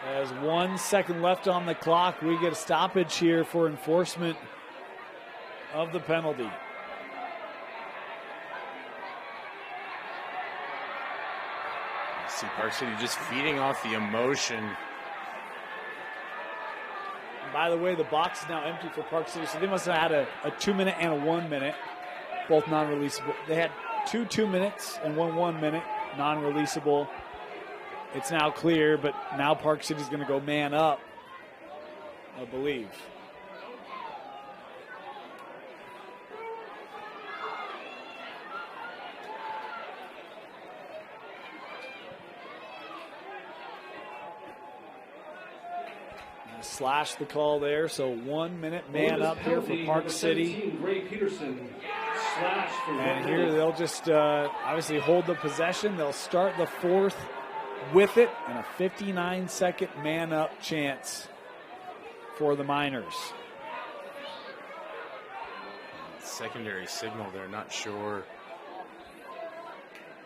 As 1 second left on the clock, we get a stoppage here for enforcement of the penalty. See Park City just feeding off the emotion. And by the way, the box is now empty for Park City, so they must have had a 2-minute and a 1 minute, both non-releasable. They had 2 2-minutes and 1 minute non-releasable. It's now clear, but now Park City's going to go man up, I believe. Slash the call there, so 1 minute man up here for Park City. Ray Peterson slash for And here they'll just obviously hold the possession. They'll start the fourth with it, and a 59-second man-up chance for the Miners. Secondary signal, they're not sure.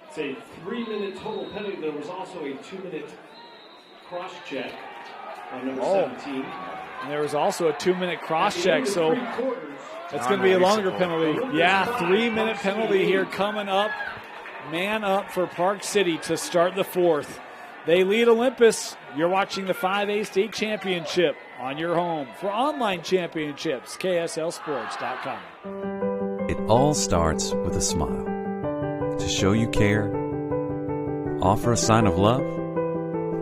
It's a 3-minute total penalty. There was also a 2-minute cross check on number 17. And there was also a 2-minute cross check, so that's going to be a longer penalty. Yeah, 3-minute penalty here coming up. Man up for Park City to start the fourth. They lead Olympus. You're watching the 5A State Championship on your home. For online championships, KSLSports.com. It all starts with a smile. To show you care, offer a sign of love,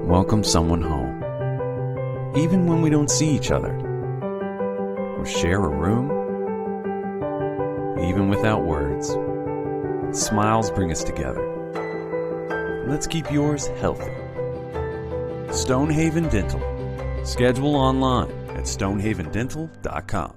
welcome someone home. Even when we don't see each other, or share a room, even without words, smiles bring us together. Let's keep yours healthy. Stonehaven Dental. Schedule online at stonehavendental.com.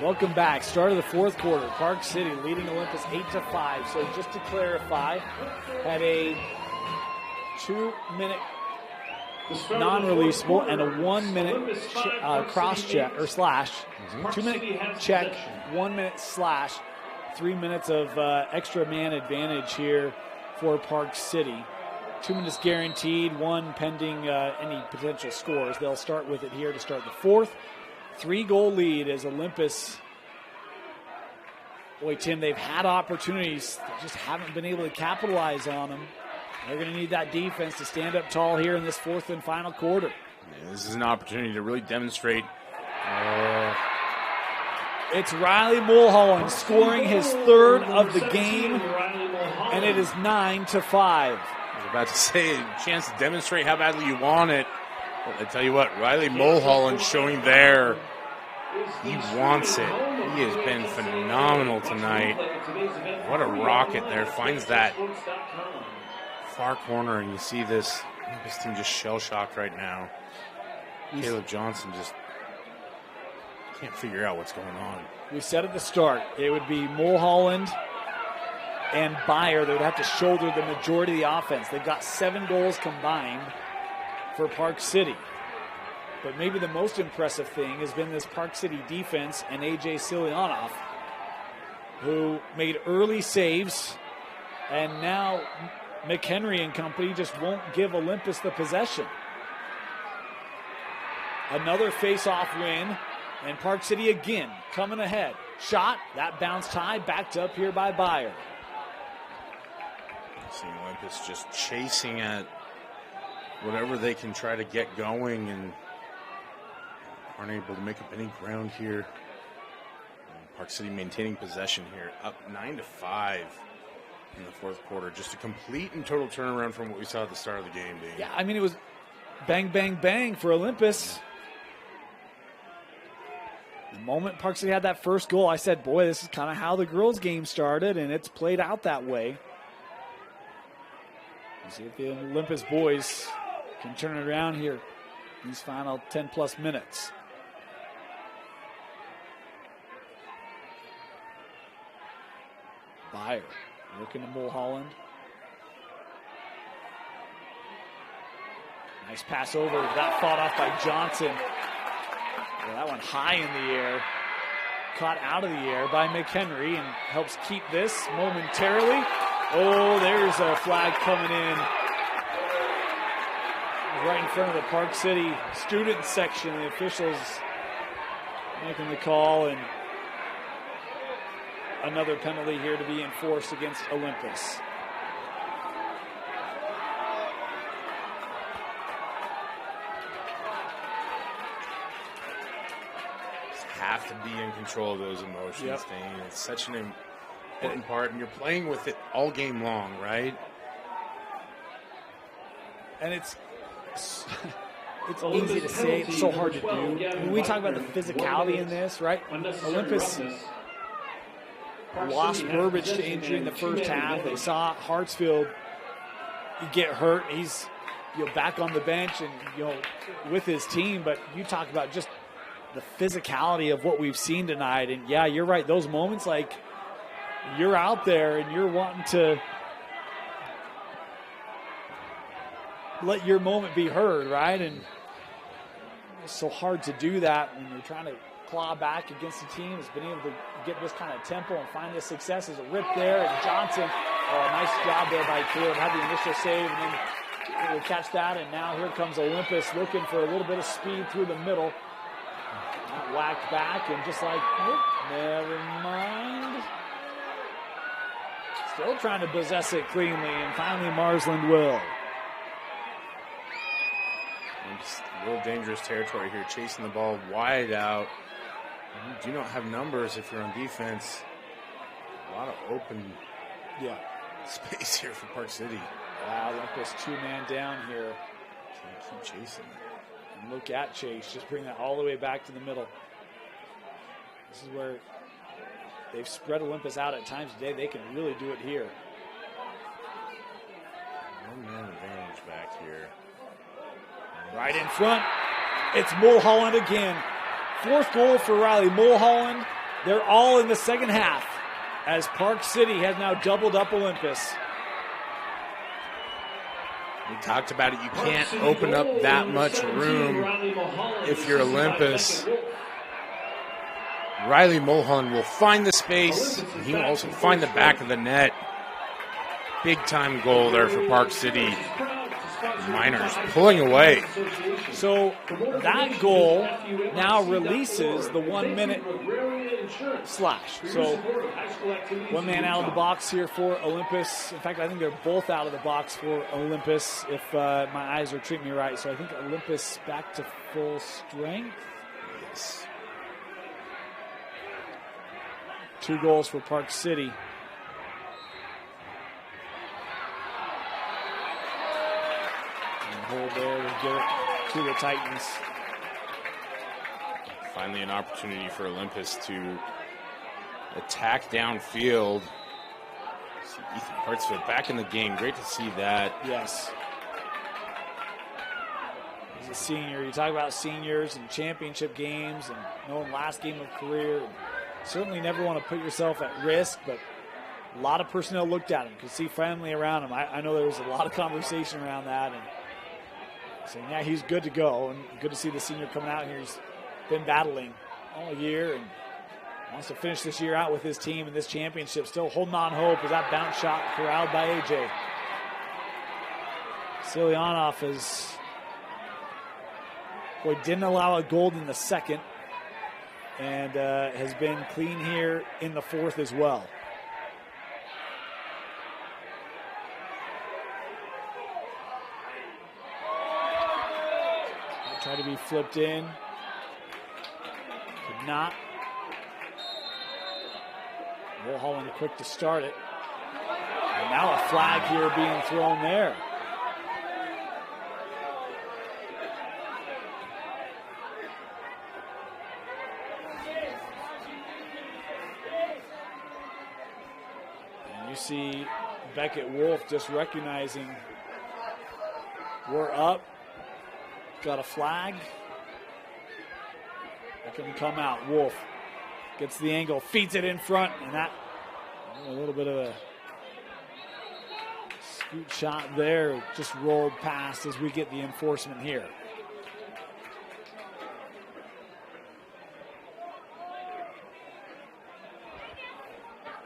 Welcome back. Start of the fourth quarter. Park City leading Olympus 8-5. So just to clarify, had a 2-minute non-releasable and a 1-minute cross check or slash. 2-minute check, 1-minute slash. 3 minutes of extra man advantage here for Park City. 2 minutes guaranteed, 1 pending any potential scores. They'll start with it here to start the fourth. 3-goal lead as Olympus. Boy, Tim, they've had opportunities. They just haven't been able to capitalize on them. They're going to need that defense to stand up tall here in this fourth and final quarter. Yeah, this is an opportunity to really demonstrate. It's Riley Mulholland scoring his third of the game, and it is 9-5. I was about to say, a chance to demonstrate how badly you want it. But I tell you what, Riley Mulholland showing there, he wants it. He has been phenomenal tonight. What a rocket there. Finds that far corner, and you see this team just shell-shocked right now. Caleb Johnson just can't figure out what's going on. We said at the start, it would be Mulholland and Byer that would have to shoulder the majority of the offense. They've got 7 goals combined for Park City. But maybe the most impressive thing has been this Park City defense and A.J. Silianoff, who made early saves, and now McHenry and company just won't give Olympus the possession. Another face-off win, and Park City again coming ahead. Shot, that bounced high, backed up here by Byer. Seeing Olympus just chasing at whatever they can try to get going and aren't able to make up any ground here. And Park City maintaining possession here, up 9-5 in the fourth quarter. Just a complete and total turnaround from what we saw at the start of the game, Dave. Yeah, I mean, it was bang, bang, bang for Olympus. The moment Park City had that first goal, I said, boy, this is kind of how the girls' game started, and it's played out that way. Let's see if the Olympus boys can turn it around here these final 10-plus minutes. Byer looking to Mulholland. Nice pass over. That fought off by Johnson. Well, that one high in the air. Caught out of the air by McHenry and helps keep this momentarily. Oh, there's a flag coming in. Right in front of the Park City student section. The officials making the call, and another penalty here to be enforced against Olympus. Have to be in control of those emotions, Yep. Dane. It's such an important part, and you're playing with it all game long, right? And it's easy to say, it's so hard to do. When we talk about the physicality in this, right? Olympus lost Burbage to injury in the first half. They saw Hartsfield get hurt. He's back on the bench and with his team. But you talk about just the physicality of what we've seen tonight. And yeah, you're right. Those moments, like you're out there and you're wanting to let your moment be heard, right? And it's so hard to do that when you're trying to claw back against a team that's been able to get this kind of tempo and find this success. There's a rip there, and Johnson, nice job there by Caleb, had the initial save, and then we'll catch that, and now here comes Olympus looking for a little bit of speed through the middle. That whacked back, and just like, never mind. Still trying to possess it cleanly, and finally Marsland will. It's a little dangerous territory here, chasing the ball wide out. You do not have numbers if you're on defense. A lot of open space here for Park City. Wow, Olympus 2-man down here. Can't keep chasing. And look at Chase, just bring that all the way back to the middle. This is where they've spread Olympus out at times today. They can really do it here. One-man advantage back here. Right in front, it's Mulholland again. Fourth goal for Riley Mulholland. They're all in the second half as Park City has now doubled up Olympus. We talked about it. You can't open up that much room if you're Olympus. Riley Mulholland will find the space. He will also find the back of the net. Big time goal there for Park City. Miners pulling away. So that goal now releases the 1 minute slash. So 1 man out of the box here for Olympus. In fact, I think they're both out of the box for Olympus if my eyes are treating me right. So I think Olympus back to full strength. Yes. 2 goals for Park City. Hold there to get it to the Titans. Finally an opportunity for Olympus to attack downfield. See Ethan Hartsfield back in the game. Great to see that. Yes. He's a senior. You talk about seniors and championship games and knowing last game of career. Certainly never want to put yourself at risk, but a lot of personnel looked at him. Could see family around him. I know there was a lot of conversation around that. And saying, yeah, he's good to go, and good to see the senior coming out here. He's been battling all year and wants to finish this year out with his team in this championship. Still holding on hope as that bounce shot corralled by AJ. Silyanov didn't allow a goal in the second and has been clean here in the fourth as well. Try to be flipped in. Could not. Mulholland quick to start it. And now a flag here being thrown there. And you see Beckett Wolf just recognizing we're up. Got a flag. That can come out. Wolf gets the angle, feeds it in front, and that a little bit of a scoot shot there. Just rolled past as we get the enforcement here.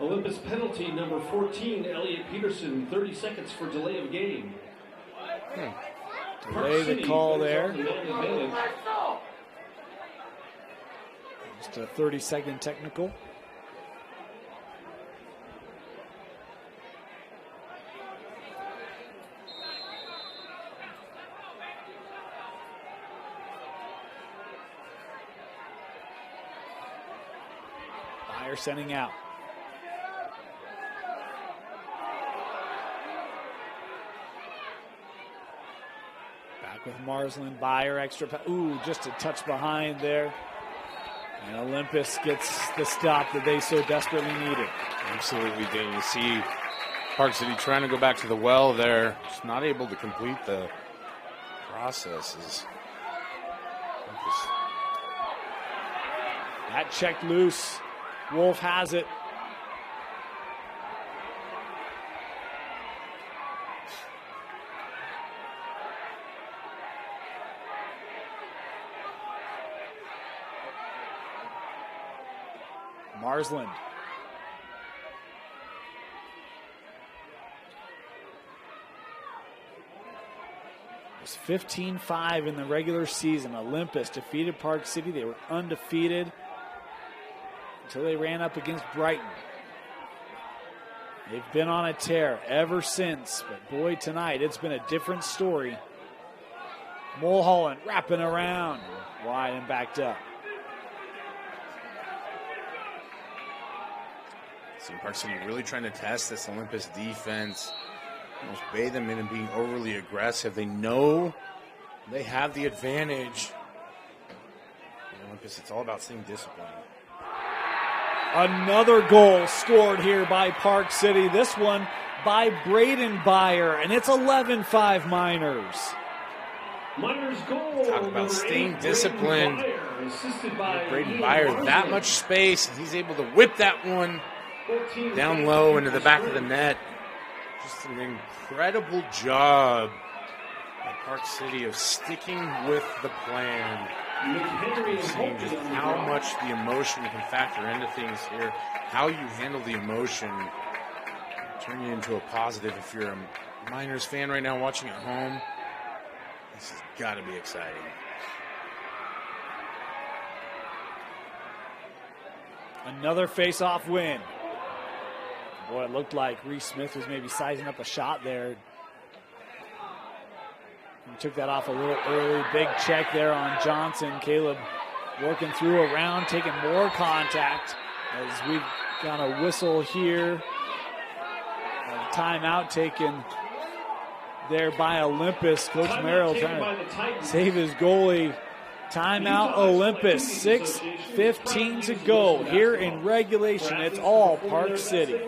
Olympus penalty number 14, Elliot Peterson, 30 seconds for delay of game. Delay the call there. Just a 30-second technical. Byer sending out. With Marsland, Byer, extra. Ooh, just a touch behind there. And Olympus gets the stop that they so desperately needed. Absolutely did. You see Park City trying to go back to the well there. Just not able to complete the processes. That checked loose. Wolf has it. Marsland. It was 15-5 in the regular season. Olympus defeated Park City. They were undefeated until they ran up against Brighton. They've been on a tear ever since, but boy, tonight it's been a different story. Mulholland wrapping around, wide and backed up. See Park City really trying to test this Olympus defense. Almost bait them in and being overly aggressive. They know they have the advantage. Olympus, it's all about staying disciplined. Another goal scored here by Park City. This one by Braden Byer, and it's 11-5 Miners. Miners goal. Talk about staying disciplined. Braden Byer, that much space, and he's able to whip that one down low into the back of the net. Just an incredible job by Park City of sticking with the plan. Seeing just how much the emotion can factor into things here, how you handle the emotion, turn you into a positive. If you're a Miners fan right now watching at home, this has got to be exciting. Another face-off win. Boy, it looked like Reese Smith was maybe sizing up a shot there. He took that off a little early. Big check there on Johnson. Caleb working through around, taking more contact as we've got a whistle here. A timeout taken there by Olympus. Coach Merrill trying to save his goalie. Timeout Olympus, 6:15 to go here in regulation. It's all Park City.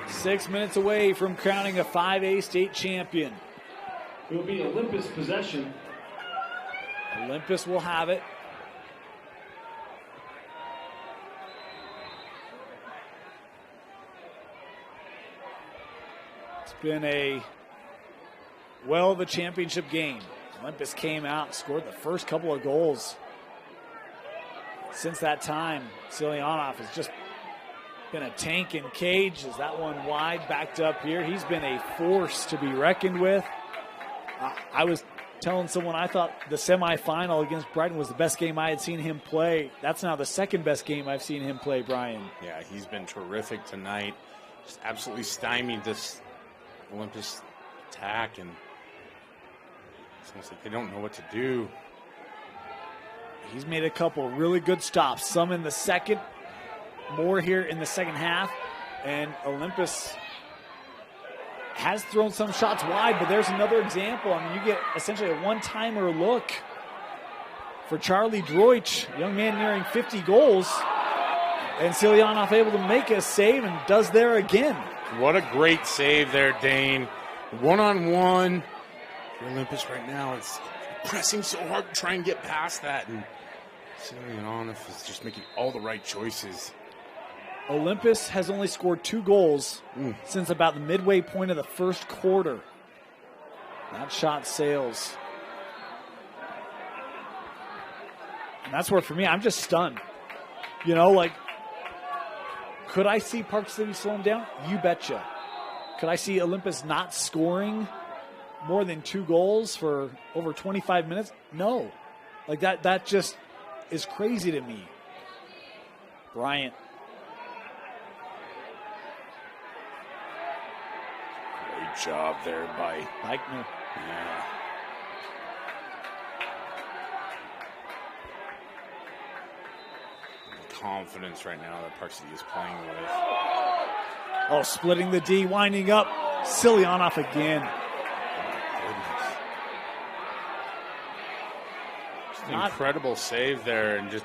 Six minutes away from crowning a 5A state champion. It will be Olympus possession. Olympus will have it. It's been a championship game. Olympus came out, scored the first couple of goals. Since that time, Silyanov has just been a tank in cage. Is that one wide, backed up here? He's been a force to be reckoned with. I was telling someone I thought the semifinal against Brighton was the best game I had seen him play. That's now the second best game I've seen him play, Brian. Yeah, he's been terrific tonight. Just absolutely stymied this Olympus attack, and it's almost like they don't know what to do. He's made a couple really good stops, some in the second, more here in the second half, and Olympus has thrown some shots wide, but there's another example. I mean, you get essentially a one-timer look for Charlie Droich, a young man nearing 50 goals, and Silyanov able to make a save and does there again. What a great save there, Dane. One-on-one for Olympus right now. It's pressing so hard to try and get past that, and Silyanov is just making all the right choices. Olympus has only scored 2 goals since about the midway point of the first quarter. That shot sails. And that's where, for me, I'm just stunned. You know, like, could I see Park City slowing down? You betcha. Could I see Olympus not scoring more than 2 goals for over 25 minutes? No. Like, that just is crazy to me. Bryant. Great job there by Eichner. Yeah. The confidence right now that Park City is playing with. Oh, splitting the D, winding up. Silyanov again. Just an incredible save there, and just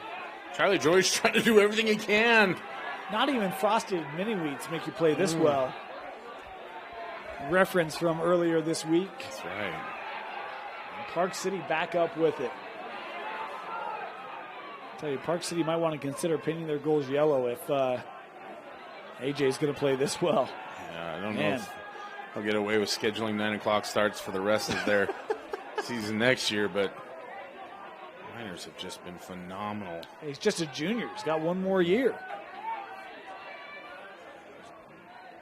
Charlie George trying to do everything he can. Not even frosted mini wheats make you play this well. Reference from earlier this week. That's right. And Park City back up with it. I tell you, Park City might want to consider painting their goals yellow if AJ's going to play this well. Yeah, I don't know if they'll get away with scheduling 9 o'clock starts for the rest of their season next year, but Miners have just been phenomenal. He's just a junior. He's got one more year.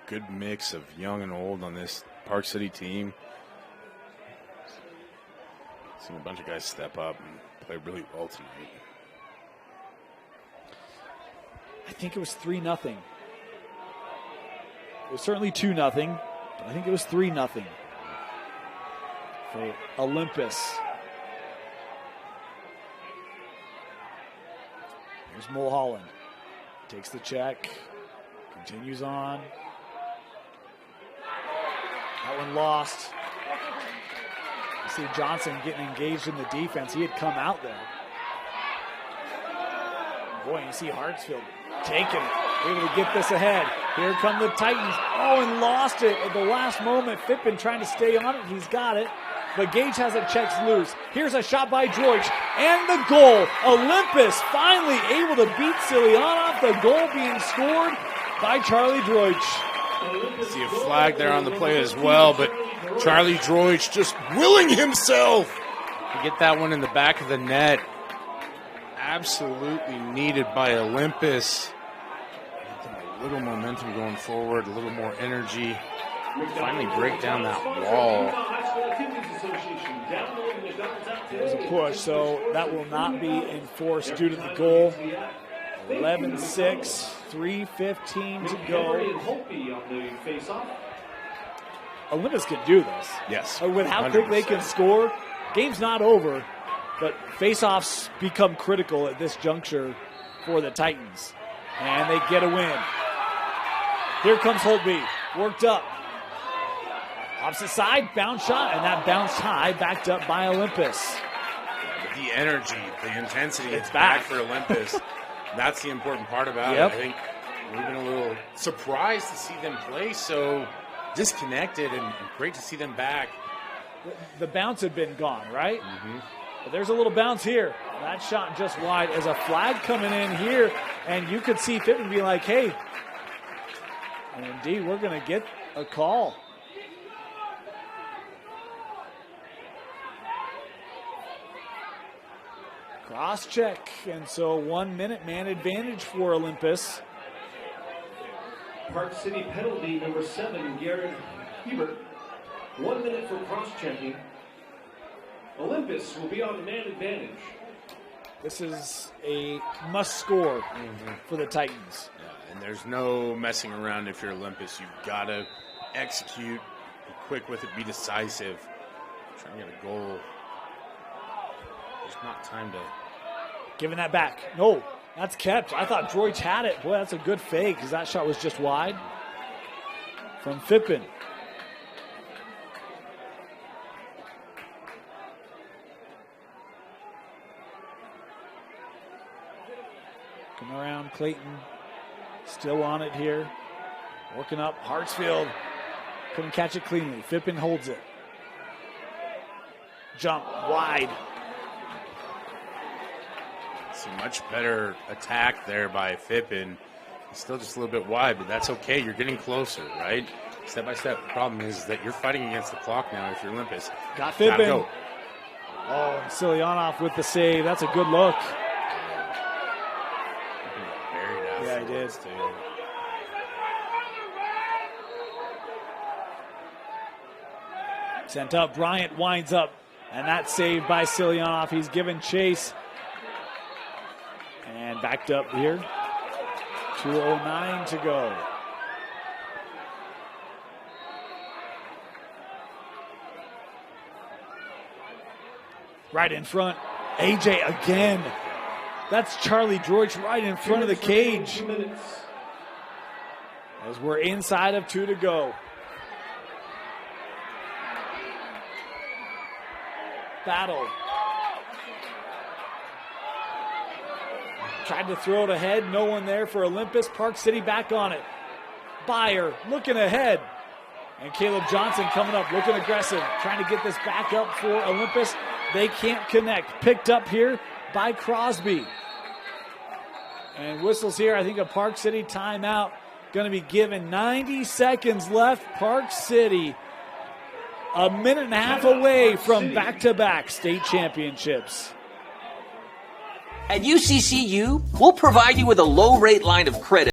Good mix of young and old on this Park City team. Seen a bunch of guys step up and play really well tonight. I think it was 3-0. It was certainly 2-0, but I think it was 3-0 for Olympus. Here's Mulholland. Takes the check. Continues on. That one lost. You see Johnson getting engaged in the defense. He had come out there. Boy, you see Hartsfield taking it. Able to get this ahead. Here come the Titans. Oh, and lost it at the last moment. Fippen trying to stay on it. He's got it. But Gage has it checked loose. Here's a shot by Droich. And the goal. Olympus finally able to beat Silianov. The goal being scored by Charlie Droich. See a flag there on the play as well, but Charlie Droich just willing himself to get that one in the back of the net. Absolutely needed by Olympus. A little momentum going forward, a little more energy. Finally break down that wall. There's a push, so that will not be enforced due to the goal. 11-6, 3:15 to go. Olympus can do this. Yes. With how quick they can score, game's not over, but face-offs become critical at this juncture for the Titans. And they get a win. Here comes Holtby, worked up. Opposite side, bounce shot, and that bounced high, backed up by Olympus. The energy, the intensity, It's back back for Olympus. That's the important part about Yep. it. I think we've been a little surprised to see them play so disconnected, and great to see them back. The bounce had been gone, right? But there's a little bounce here. That shot just wide as a flag coming in here, and you could see Fippen be like, hey, and indeed, we're going to get a call. Cross check, and so 1 minute man advantage for Olympus. Park City penalty number 7, Garrett Hebert. 1 minute for cross-checking. Olympus will be on man advantage. This is a must score for the Titans. Yeah, and there's no messing around if you're Olympus. You've got to execute, be quick with it, be decisive. Trying to get a goal. There's not time to... Giving that back. No, that's kept. I thought Droich had it. Boy, that's a good fake because that shot was just wide from Fippen. Come around, Clayton. Still on it here. Working up. Hartsfield couldn't catch it cleanly. Fippen holds it. Jump wide. It's a much better attack there by Fippen. It's still just a little bit wide, but that's okay. You're getting closer, right? Step by step. Problem is that you're fighting against the clock now if you're Olympus. Got Fippen. Gotta go. Oh, Silianov with the save. That's a good look. Yeah, he did. Sent up. Bryant winds up. And that's saved by Silianov. He's given chase. And backed up here. 2:09 to go. Right in front. AJ again. That's Charlie Droich right in front of the cage. As we're inside of 2 to go. Battle. tried to throw it ahead. No one there for Olympus. Park City back on it. Byer looking ahead. And Caleb Johnson coming up, looking aggressive, trying to get this back up for Olympus. They can't connect. Picked up here by Crosby. And whistles here, I think a Park City timeout going to be given. 90 seconds left. Park City a minute and a half away from back-to-back state championships. At UCCU, we'll provide you with a low-rate line of credit.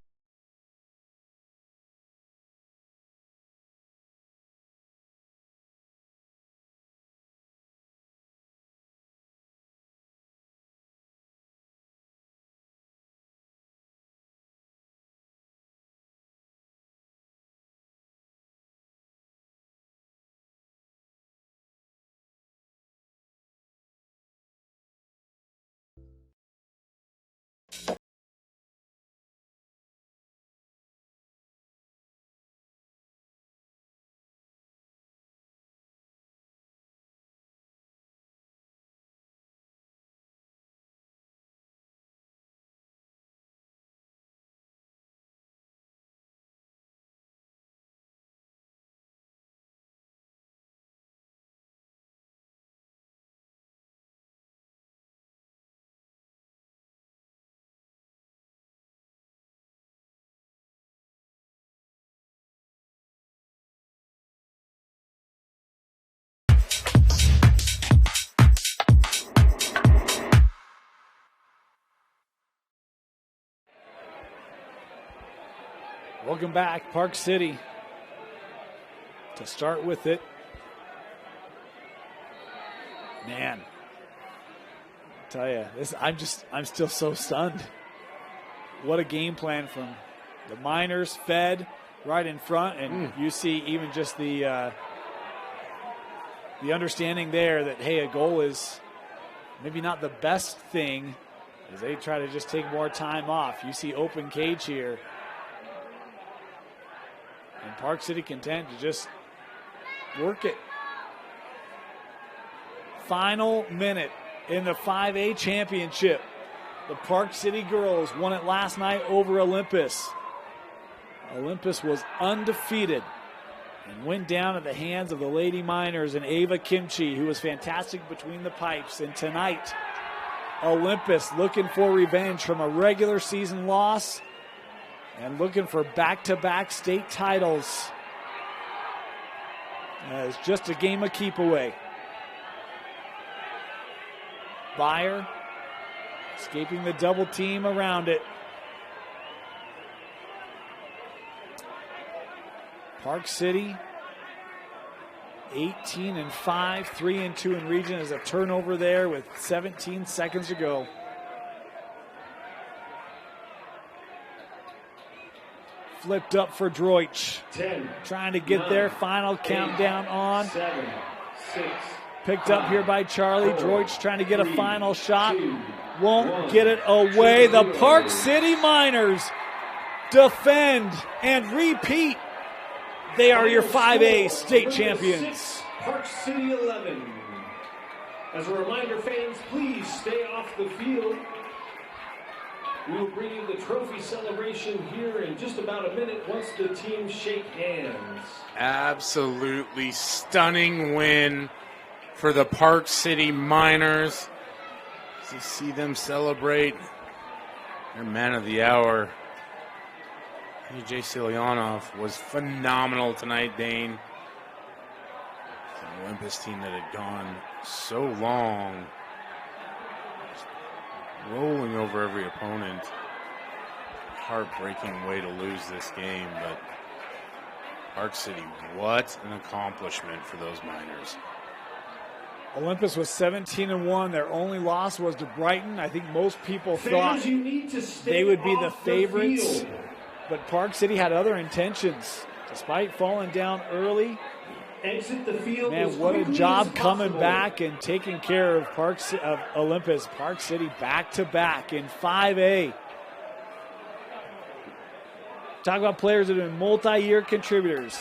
Welcome back, Park City. To start with it, man, I tell you, I'm still so stunned. What a game plan from the Miners, fed right in front, and you see even just the understanding there that, hey, a goal is maybe not the best thing as they try to just take more time off. You see open cage here. And Park City content to just work it. Final minute in the 5A championship. The Park City girls won it last night over Olympus. Olympus was undefeated and went down at the hands of the Lady Miners and Ava Kimchi, who was fantastic between the pipes. And tonight, Olympus looking for revenge from a regular season loss and looking for back-to-back state titles. It's just a game of keep away. Byer escaping the double team around it. Park City 18-5, 3-2 in region. As a turnover there with 17 seconds to go. Flipped up for Droich. 10, trying to get 9, their final 8, countdown on. 7, 6, Picked up here by Charlie. 4, Droich trying to get a 3, final shot. 2, Won't 1. get it away. The Park City Miners defend and repeat. They are your 5A state champions. 6, Park City 11. As a reminder, fans, please stay off the field. We will bring you the trophy celebration here in just about a minute once the teams shake hands. Absolutely stunning win for the Park City Miners. As you see them celebrate their man of the hour. AJ Silyanov was phenomenal tonight, Dane. The Olympus team that had gone so long, rolling over every opponent. Heartbreaking way to lose this game, but Park City, what an accomplishment for those Miners. Olympus was 17-1. Their only loss was to Brighton. I think most people thought they would be the favorites, but Park City had other intentions. Despite falling down early, Exit the field. man, what a job coming back and taking care of Olympus. Park City back-to-back in 5A. Talk about players that have been multi-year contributors.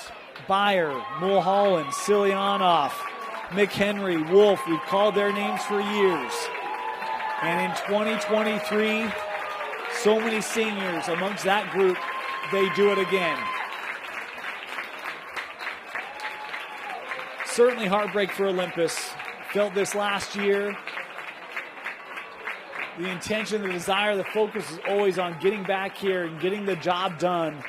Byer, Mulholland, Silyanov, McHenry, Wolf. We've called their names for years. And in 2023, So many seniors amongst that group. They do it again. Certainly heartbreak for Olympus. Felt this last year. The intention, the desire, the focus is always on getting back here and getting the job done.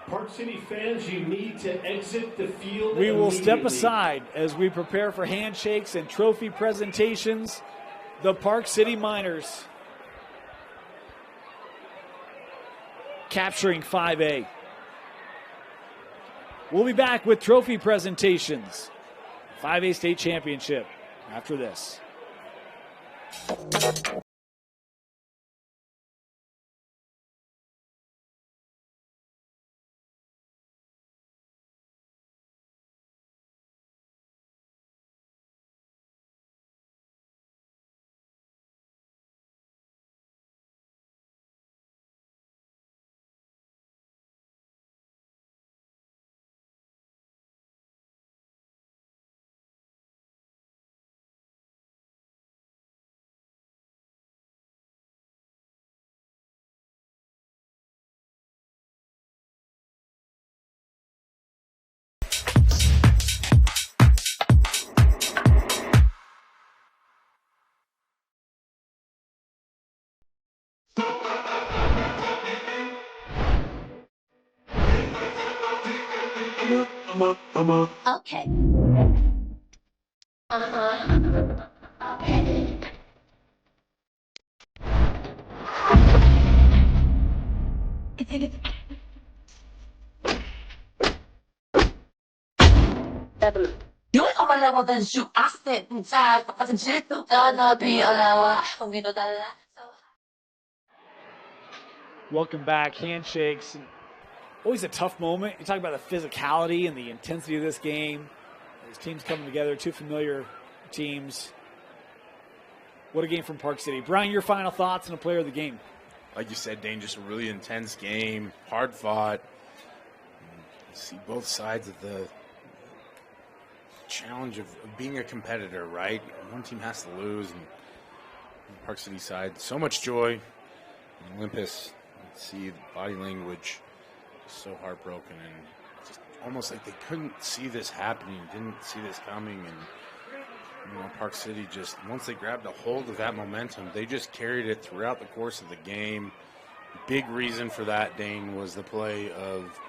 Park City fans, you need to exit the field. We will step aside as we prepare for handshakes and trophy presentations. The Park City Miners capturing 5A. We'll be back with trophy presentations. 5A state championship after this. Okay. Okay. Yun ang malawa ng shoe asset inside. Kapag sito ka na alawa. Kung ginodala. Welcome back. Handshakes. Always a tough moment. You talk about the physicality and the intensity of this game. These teams coming together, two familiar teams. What a game from Park City. Brian, your final thoughts on a player of the game? Like you said, Dane, just a really intense game, hard fought. You see both sides of the challenge of being a competitor, right? One team has to lose, and the Park City side, so much joy. And Olympus, you see the body language, so heartbroken, and just almost like they couldn't see this happening, didn't see this coming, and Park City just, once they grabbed a hold of that momentum, they just carried it throughout the course of the game. Big reason for that, Dane, was the play of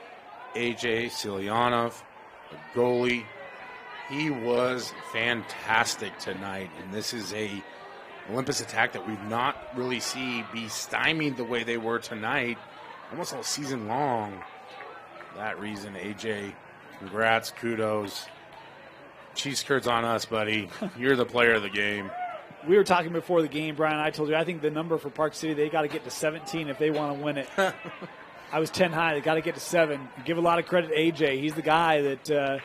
AJ Silyanov, the goalie. He was fantastic tonight, and this is a Olympus attack that we've not really seen be stymied the way they were tonight, almost all season long. That reason, AJ, congrats, kudos. Cheese curds on us, buddy. You're the player of the game. We were talking before the game, Brian. I told you, I think the number for Park City, they got to get to 17 if they want to win it. I was 10 high. They got to get to 7. Give a lot of credit to AJ. He's the guy that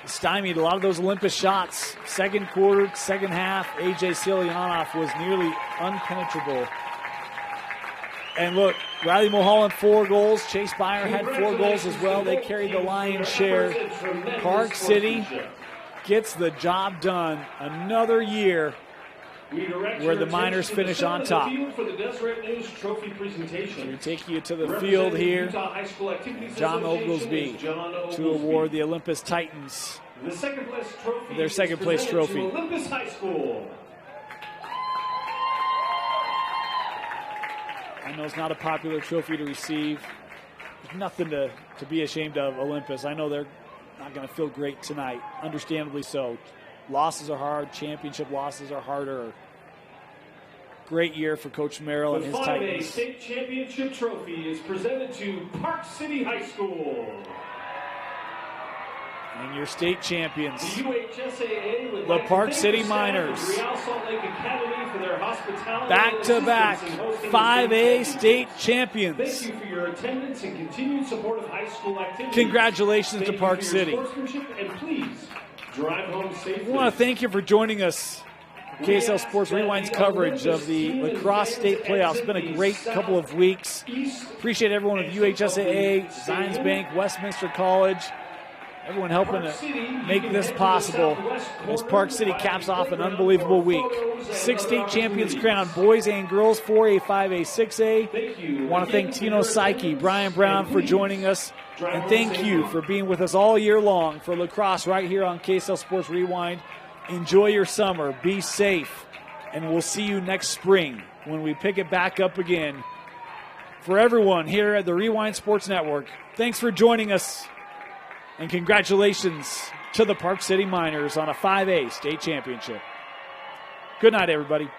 stymied a lot of those Olympus shots. Second quarter, second half, AJ Silyanov was nearly unpenetrable. And look, Riley Mulholland, 4 goals. Chase Byer had 4 goals as well. They carried the lion's share. Park City gets the job done. Another year where the Miners finish on top. We take you to the field here. John Oglesby to award the Olympus Titans their second place trophy. Olympus High School. I know it's not a popular trophy to receive. There's nothing to be ashamed of, Olympus. I know they're not going to feel great tonight, understandably so. Losses are hard. Championship losses are harder. Great year for Coach Merrill and his Titans. The 5A state championship trophy is presented to Park City High School. And your state champions, The UHSAA would the like Park to thank City the staff Miners. of Real Salt Lake Academy for their hospitality Back-to-back and assistance in hosting 5A the state Thank champions. you for your attendance and continued support of high school activities. Congratulations to Thank Park you for your City. sportsmanship, and please drive home safely. We want to thank you for joining us. KSL Sports Rewind's coverage of the Lacrosse State Playoffs. It's been a great couple of weeks. Appreciate everyone at UHSAA, Zions Bank, Westminster College, Everyone helping to make this possible as Park City caps off an unbelievable week. 6 state champions crowned, boys and girls, 4A, 5A, 6A. Want to thank Tino Psyche, Brian Brown for joining us, and thank you for being with us all year long for lacrosse right here on KSL Sports Rewind. Enjoy your summer, be safe, and we'll see you next spring when we pick it back up again. For everyone here at the Rewind Sports Network, thanks for joining us. And congratulations to the Park City Miners on a 5A state championship. Good night, everybody.